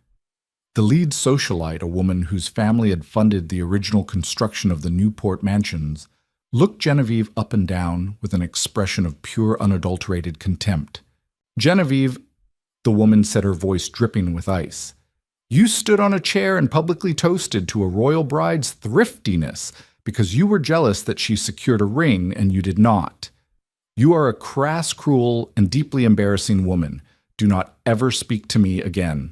The lead socialite, a woman whose family had funded the original construction of the Newport mansions, looked Genevieve up and down with an expression of pure unadulterated contempt. "Genevieve," the woman said, her voice dripping with ice, "you stood on a chair and publicly toasted to a royal bride's thriftiness because you were jealous that she secured a ring and you did not. You are a crass, cruel, and deeply embarrassing woman. Do not ever speak to me again."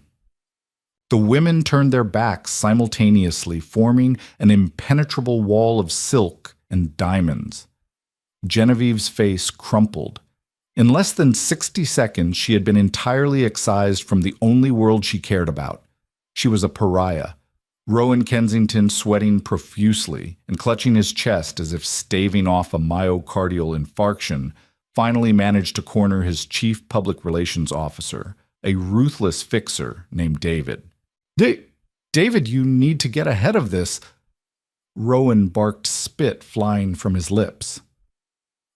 The women turned their backs simultaneously, forming an impenetrable wall of silk and diamonds. Genevieve's face crumpled. In less than 60 seconds, she had been entirely excised from the only world she cared about. She was a pariah. Rowan Kensington, sweating profusely and clutching his chest as if staving off a myocardial infarction, finally managed to corner his chief public relations officer, a ruthless fixer named David. David, you need to get ahead of this." Rowan barked, spit flying from his lips.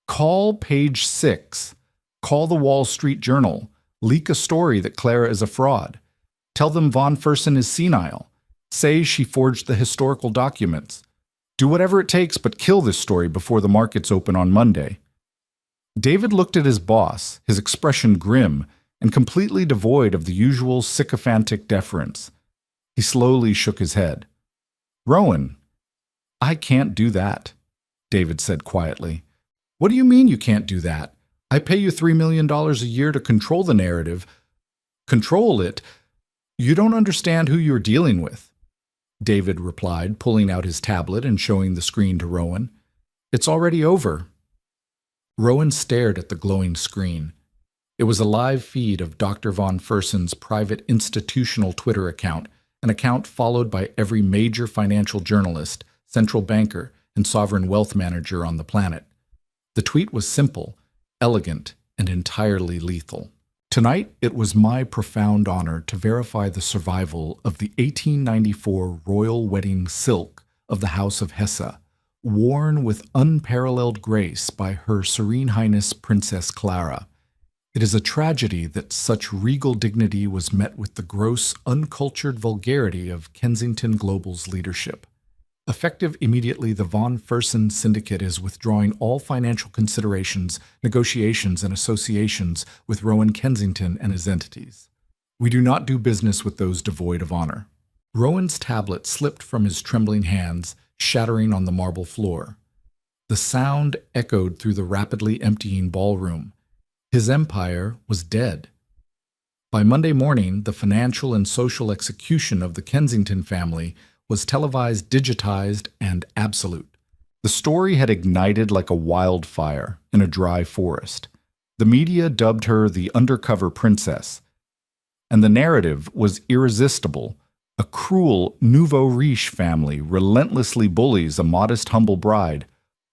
"Call page 6. Call the Wall Street Journal. Leak a story that Clara is a fraud. Tell them von Fersen is senile. Say she forged the historical documents. Do whatever it takes, but kill this story before the markets open on Monday." David looked at his boss, his expression grim and completely devoid of the usual sycophantic deference. He slowly shook his head. "Rowan, I can't do that," David said quietly. "What do you mean you can't do that? I pay you $3 million a year to control the narrative. Control it? You don't understand who you're dealing with," David replied, pulling out his tablet and showing the screen to Rowan. "It's already over." Rowan stared at the glowing screen. It was a live feed of Dr. von Fersen's private institutional Twitter account, an account followed by every major financial journalist, central banker, and sovereign wealth manager on the planet. The tweet was simple, elegant, and entirely lethal. "Tonight, it was my profound honor to verify the survival of the 1894 royal wedding silk of the House of Hesse, worn with unparalleled grace by Her Serene Highness Princess Clara. It is a tragedy that such regal dignity was met with the gross, uncultured vulgarity of Kensington Global's leadership. Effective immediately, the von Fersen Syndicate is withdrawing all financial considerations, negotiations, and associations with Rowan Kensington and his entities. We do not do business with those devoid of honor." Rowan's tablet slipped from his trembling hands, shattering on the marble floor. The sound echoed through the rapidly emptying ballroom. His empire was dead. By Monday morning, the financial and social execution of the Kensington family was televised, digitized, and absolute. The story had ignited like a wildfire in a dry forest. The media dubbed her the undercover princess, and the narrative was irresistible. A cruel nouveau riche family relentlessly bullies a modest, humble bride,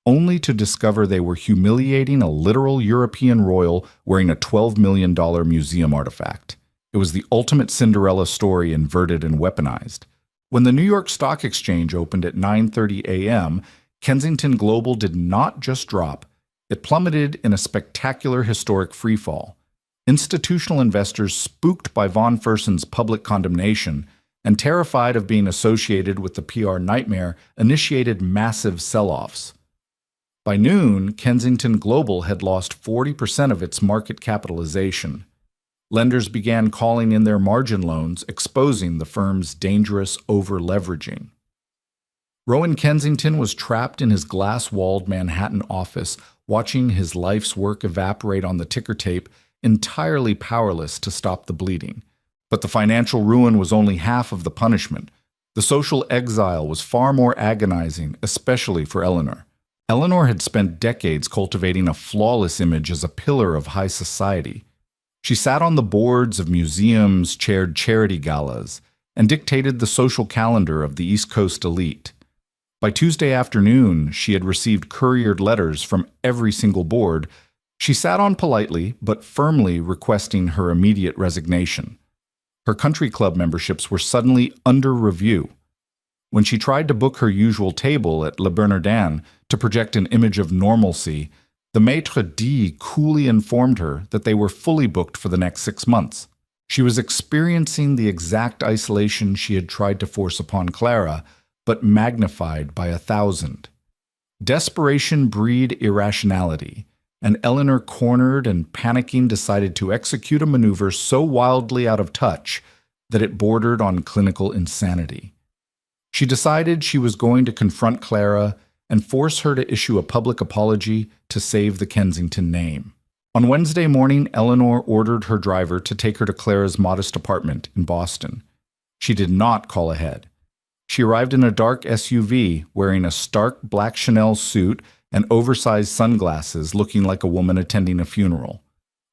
only to discover they were humiliating a literal European royal wearing a $12 million museum artifact. It was the ultimate Cinderella story inverted and weaponized. When the New York Stock Exchange opened at 9:30 a.m., Kensington Global did not just drop. It plummeted in a spectacular historic freefall. Institutional investors, spooked by von Fersen's public condemnation and terrified of being associated with the PR nightmare, initiated massive sell-offs. By noon, Kensington Global had lost 40% of its market capitalization. Lenders began calling in their margin loans, exposing the firm's dangerous over-leveraging. Rowan Kensington was trapped in his glass-walled Manhattan office, watching his life's work evaporate on the ticker tape, entirely powerless to stop the bleeding. But the financial ruin was only half of the punishment. The social exile was far more agonizing, especially for Eleanor. Eleanor had spent decades cultivating a flawless image as a pillar of high society. She sat on the boards of museums, chaired charity galas, and dictated the social calendar of the East Coast elite. By Tuesday afternoon, she had received couriered letters from every single board. She sat on politely, but firmly requesting her immediate resignation. Her country club memberships were suddenly under review. When she tried to book her usual table at Le Bernardin to project an image of normalcy, the maitre d' coolly informed her that they were fully booked for the next 6 months. She was experiencing the exact isolation she had tried to force upon Clara, but magnified by 1,000. Desperation breed irrationality, and Eleanor, cornered and panicking, decided to execute a maneuver so wildly out of touch that it bordered on clinical insanity. She decided she was going to confront Clara and force her to issue a public apology to save the Kensington name. On Wednesday morning, Eleanor ordered her driver to take her to Clara's modest apartment in Boston. She did not call ahead. She arrived in a dark SUV, wearing a stark black Chanel suit and oversized sunglasses, looking like a woman attending a funeral.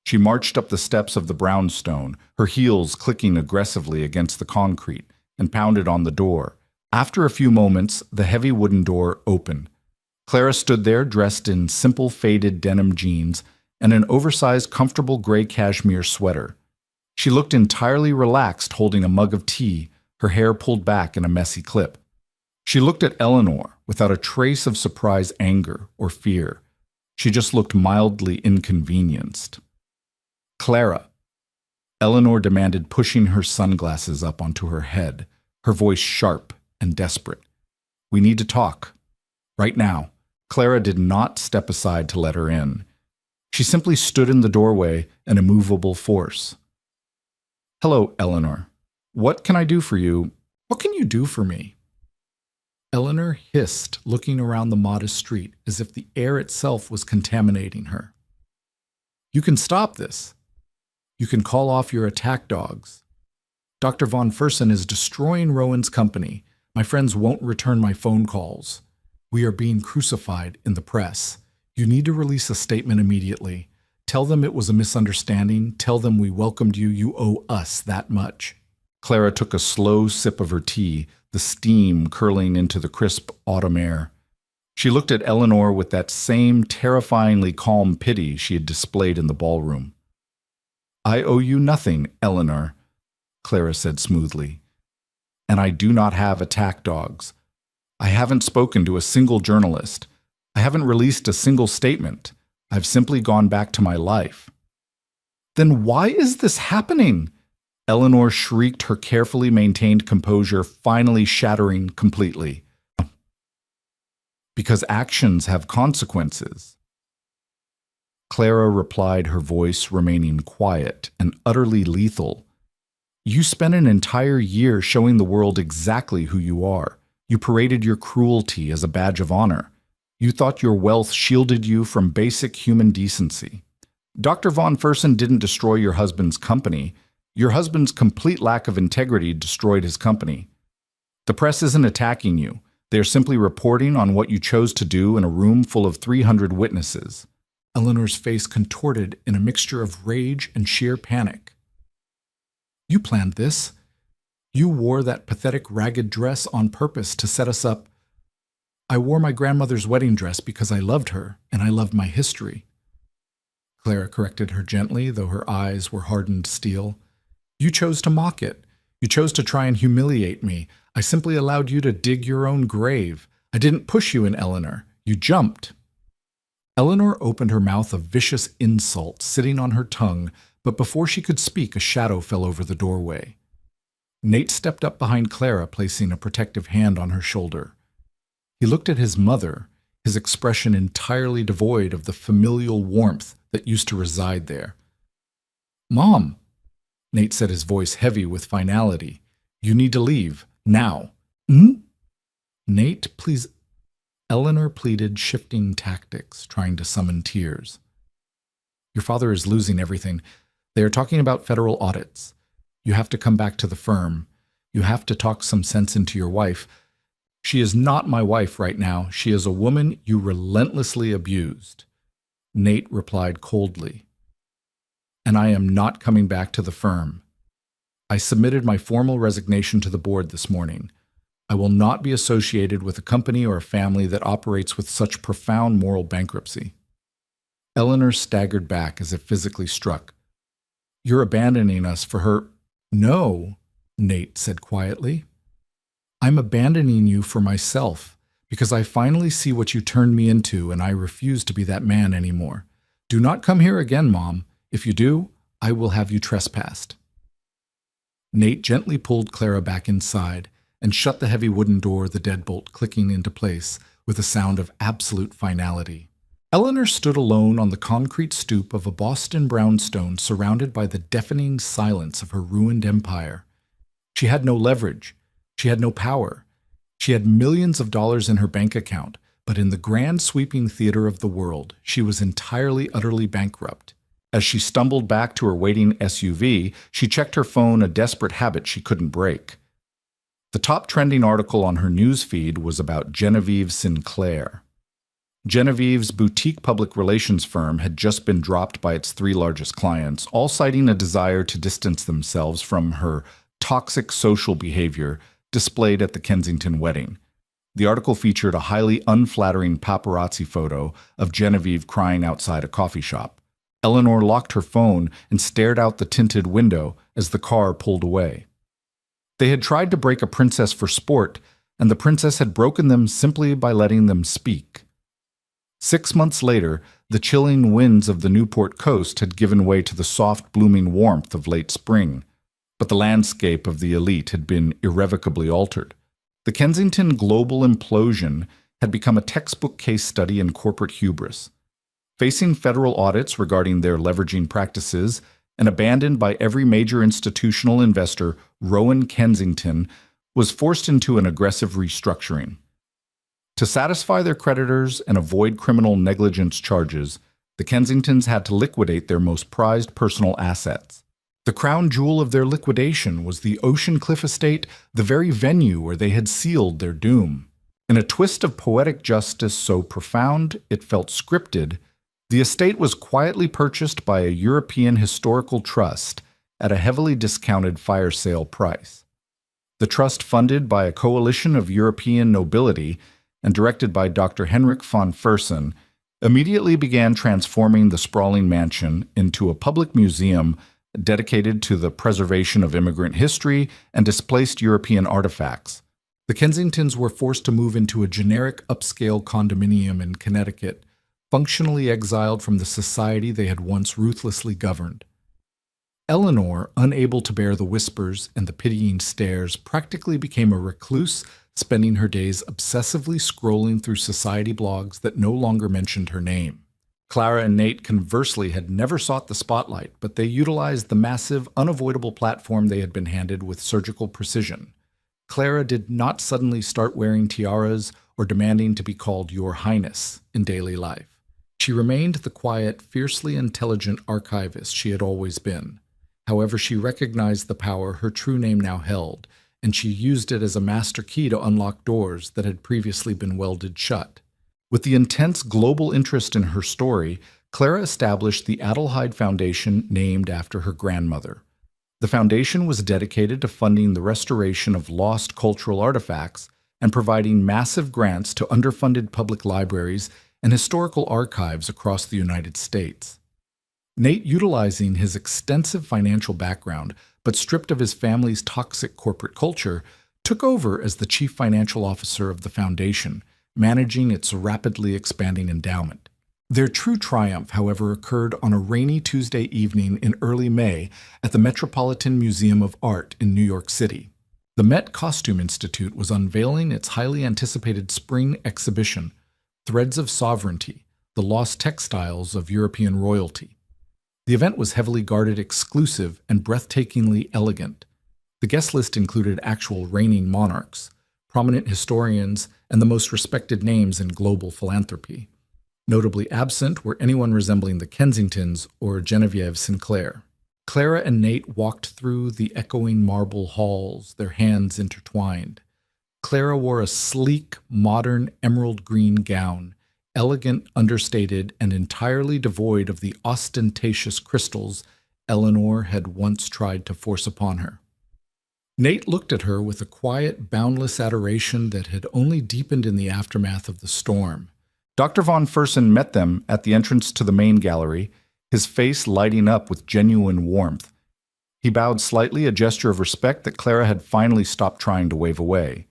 She marched up the steps of the brownstone, her heels clicking aggressively against the concrete, and pounded on the door. After a few moments, the heavy wooden door opened. Clara stood there, dressed in simple faded denim jeans and an oversized, comfortable gray cashmere sweater. She looked entirely relaxed, holding a mug of tea, her hair pulled back in a messy clip. She looked at Eleanor without a trace of surprise, anger, or fear. She just looked mildly inconvenienced. "Clara," Eleanor demanded, pushing her sunglasses up onto her head, her voice sharp and desperate. "We need to talk. Right now." Clara did not step aside to let her in. She simply stood in the doorway, an immovable force. "Hello, Eleanor. What can I do for you? What can you do for me?" Eleanor hissed, looking around the modest street as if the air itself was contaminating her. "You can stop this. You can call off your attack dogs. Dr. Von Fersen is destroying Rowan's company. My friends won't return my phone calls. We are being crucified in the press. You need to release a statement immediately. Tell them it was a misunderstanding. Tell them we welcomed you. You owe us that much." Clara took a slow sip of her tea, the steam curling into the crisp autumn air. She looked at Eleanor with that same terrifyingly calm pity she had displayed in the ballroom. "I owe you nothing, Eleanor," Clara said smoothly. "And I do not have attack dogs. I haven't spoken to a single journalist. I haven't released a single statement. I've simply gone back to my life." "Then why is this happening?" Eleanor shrieked, her carefully maintained composure finally shattering completely. "Because actions have consequences." Clara replied, her voice remaining quiet and utterly lethal. "You spent an entire year showing the world exactly who you are. You paraded your cruelty as a badge of honor. You thought your wealth shielded you from basic human decency. Dr. Von Fersen didn't destroy your husband's company. Your husband's complete lack of integrity destroyed his company. The press isn't attacking you. They are simply reporting on what you chose to do in a room full of 300 witnesses." Eleanor's face contorted in a mixture of rage and sheer panic. "You planned this. You wore that pathetic ragged dress on purpose to set us up. I wore my grandmother's wedding dress because I loved her and I loved my history." Clara corrected her gently, though her eyes were hardened steel. "You chose to mock it. You chose to try and humiliate me. I simply allowed you to dig your own grave. I didn't push you in, Eleanor. You jumped." Eleanor opened her mouth, a vicious insult sitting on her tongue, but before she could speak, a shadow fell over the doorway. Nate stepped up behind Clara, placing a protective hand on her shoulder. He looked at his mother, his expression entirely devoid of the familial warmth that used to reside there. "Mom," Nate said, his voice heavy with finality, "you need to leave, now." "Hmm?" "Nate, please." Eleanor pleaded, shifting tactics, trying to summon tears. "Your father is losing everything. They are talking about federal audits. You have to come back to the firm. You have to talk some sense into your wife. She is not my wife right now. She is a woman you relentlessly abused." Nate replied coldly. "And I am not coming back to the firm. I submitted my formal resignation to the board this morning. I will not be associated with a company or a family that operates with such profound moral bankruptcy." Eleanor staggered back as if physically struck. "You're abandoning us for her—" "No," Nate said quietly. "I'm abandoning you for myself, because I finally see what you turned me into, and I refuse to be that man anymore. Do not come here again, Mom. If you do, I will have you trespassed." Nate gently pulled Clara back inside and shut the heavy wooden door, the deadbolt clicking into place with a sound of absolute finality. Eleanor stood alone on the concrete stoop of a Boston brownstone, surrounded by the deafening silence of her ruined empire. She had no leverage. She had no power. She had millions of dollars in her bank account, but in the grand sweeping theater of the world, she was entirely, utterly bankrupt. As she stumbled back to her waiting SUV, she checked her phone, a desperate habit she couldn't break. The top trending article on her news feed was about Genevieve Sinclair. Genevieve's boutique public relations firm had just been dropped by its three largest clients, all citing a desire to distance themselves from her toxic social behavior displayed at the Kensington wedding. The article featured a highly unflattering paparazzi photo of Genevieve crying outside a coffee shop. Eleanor locked her phone and stared out the tinted window as the car pulled away. They had tried to break a princess for sport, and the princess had broken them simply by letting them speak. 6 months later, the chilling winds of the Newport coast had given way to the soft, blooming warmth of late spring, but the landscape of the elite had been irrevocably altered. The Kensington global implosion had become a textbook case study in corporate hubris. Facing federal audits regarding their leveraging practices and abandoned by every major institutional investor, Rowan Kensington was forced into an aggressive restructuring. To satisfy their creditors and avoid criminal negligence charges, the Kensingtons had to liquidate their most prized personal assets. The crown jewel of their liquidation was the Ocean Cliff estate, the very venue where they had sealed their doom. In a twist of poetic justice so profound it felt scripted, the estate was quietly purchased by a European historical trust at a heavily discounted fire sale price. The trust, funded by a coalition of European nobility and directed by Dr. Henrik von Fersen, immediately began transforming the sprawling mansion into a public museum dedicated to the preservation of immigrant history and displaced European artifacts. The Kensingtons were forced to move into a generic upscale condominium in Connecticut, functionally exiled from the society they had once ruthlessly governed. Eleanor, unable to bear the whispers and the pitying stares, practically became a recluse, spending her days obsessively scrolling through society blogs that no longer mentioned her name. Clara and Nate, conversely, had never sought the spotlight, but they utilized the massive, unavoidable platform they had been handed with surgical precision. Clara did not suddenly start wearing tiaras or demanding to be called Your Highness in daily life. She remained the quiet, fiercely intelligent archivist she had always been. However, she recognized the power her true name now held, and she used it as a master key to unlock doors that had previously been welded shut. With the intense global interest in her story, Clara established the Adelheid Foundation, named after her grandmother. The foundation was dedicated to funding the restoration of lost cultural artifacts and providing massive grants to underfunded public libraries and historical archives across the United States. Nate, utilizing his extensive financial background, but stripped of his family's toxic corporate culture, took over as the chief financial officer of the foundation, managing its rapidly expanding endowment. Their true triumph, however, occurred on a rainy Tuesday evening in early May at the Metropolitan Museum of Art in New York City. The Met Costume Institute was unveiling its highly anticipated spring exhibition, Threads of Sovereignty, the Lost Textiles of European Royalty. The event was heavily guarded, exclusive, and breathtakingly elegant. The guest list included actual reigning monarchs, prominent historians, and the most respected names in global philanthropy. Notably absent were anyone resembling the Kensingtons or Genevieve Sinclair. Clara and Nate walked through the echoing marble halls, their hands intertwined. Clara wore a sleek, modern emerald green gown, elegant, understated, and entirely devoid of the ostentatious crystals Eleanor had once tried to force upon her. Nate looked at her with a quiet, boundless adoration that had only deepened in the aftermath of the storm. Dr. von Fersen met them at the entrance to the main gallery, his face lighting up with genuine warmth. He bowed slightly, a gesture of respect that Clara had finally stopped trying to wave away.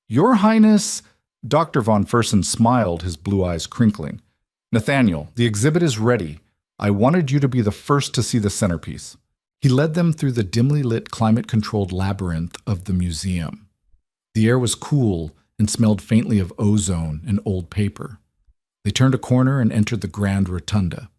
"Your Highness," Dr. von Fersen smiled, his blue eyes crinkling. "Nathaniel, the exhibit is ready. I wanted you to be the first to see the centerpiece." He led them through the dimly lit, climate-controlled labyrinth of the museum. The air was cool and smelled faintly of ozone and old paper. They turned a corner and entered the grand rotunda.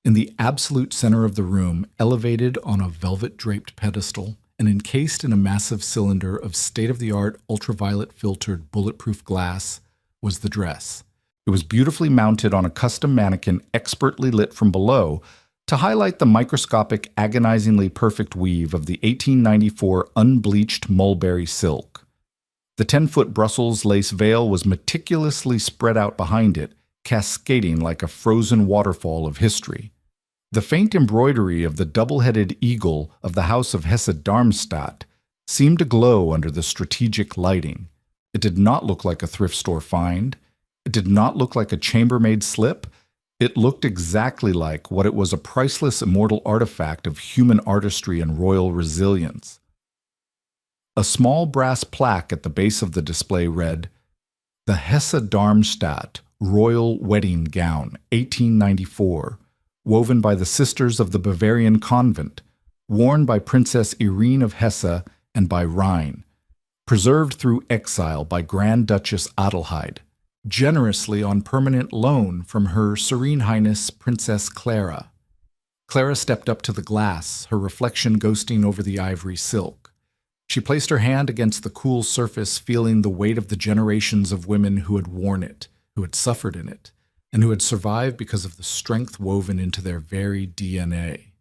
In the absolute center of the room, elevated on a velvet-draped pedestal and encased in a massive cylinder of state-of-the-art ultraviolet-filtered bulletproof glass, was the dress. It was beautifully mounted on a custom mannequin expertly lit from below to highlight the microscopic, agonizingly perfect weave of the 1894 unbleached mulberry silk. The 10-foot Brussels lace veil was meticulously spread out behind it, cascading like a frozen waterfall of history. The faint embroidery of the double-headed eagle of the House of Hesse-Darmstadt seemed to glow under the strategic lighting. It did not look like a thrift store find. It did not look like a chambermaid slip. It looked exactly like what it was, a priceless immortal artifact of human artistry and royal resilience. A small brass plaque at the base of the display read, "The Hesse-Darmstadt Royal Wedding Gown, 1894, woven by the Sisters of the Bavarian Convent, worn by Princess Irene of Hesse and by Rhine, preserved through exile by Grand Duchess Adelheid, generously on permanent loan from Her Serene Highness Princess Clara." Clara stepped up to the glass, her reflection ghosting over the ivory silk. She placed her hand against the cool surface, feeling the weight of the generations of women who had worn it, who had suffered in it, and who had survived because of the strength woven into their very DNA.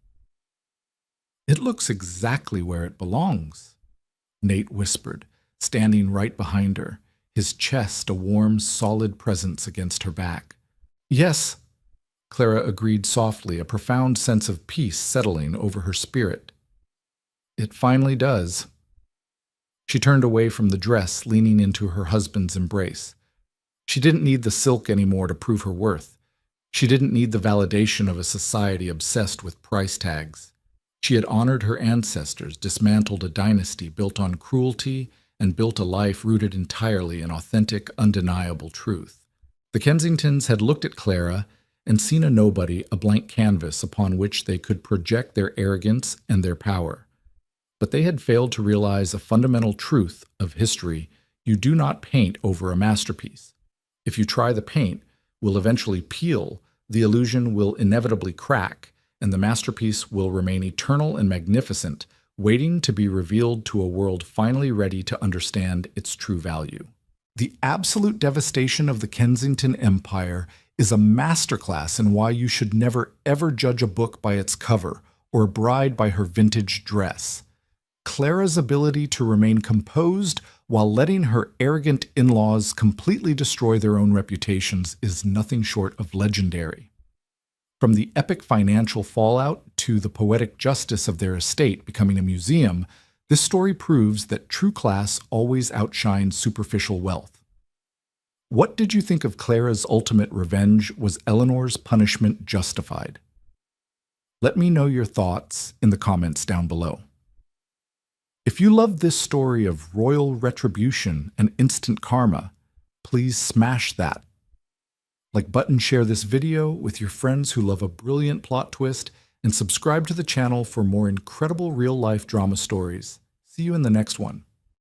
"It looks exactly where it belongs," Nate whispered, standing right behind her, his chest a warm, solid presence against her back. "Yes," Clara agreed softly, a profound sense of peace settling over her spirit. "It finally does." She turned away from the dress, leaning into her husband's embrace. She didn't need the silk anymore to prove her worth. She didn't need the validation of a society obsessed with price tags. She had honored her ancestors, dismantled a dynasty built on cruelty, and built a life rooted entirely in authentic, undeniable truth. The Kensingtons had looked at Clara and seen a nobody, a blank canvas upon which they could project their arrogance and their power. But they had failed to realize a fundamental truth of history: you do not paint over a masterpiece. If you try, the paint will eventually peel, the illusion will inevitably crack, and the masterpiece will remain eternal and magnificent, waiting to be revealed to a world finally ready to understand its true value. The absolute devastation of the Kensington Empire is a masterclass in why you should never ever judge a book by its cover or a bride by her vintage dress. Clara's ability to remain composed while letting her arrogant in-laws completely destroy their own reputations is nothing short of legendary. From the epic financial fallout to the poetic justice of their estate becoming a museum, this story proves that true class always outshines superficial wealth. What did you think of Clara's ultimate revenge? Was Eleanor's punishment justified? Let me know your thoughts in the comments down below. If you love this story of royal retribution and instant karma, please smash that like button, share this video with your friends who love a brilliant plot twist, and subscribe to the channel for more incredible real-life drama stories. See you in the next one.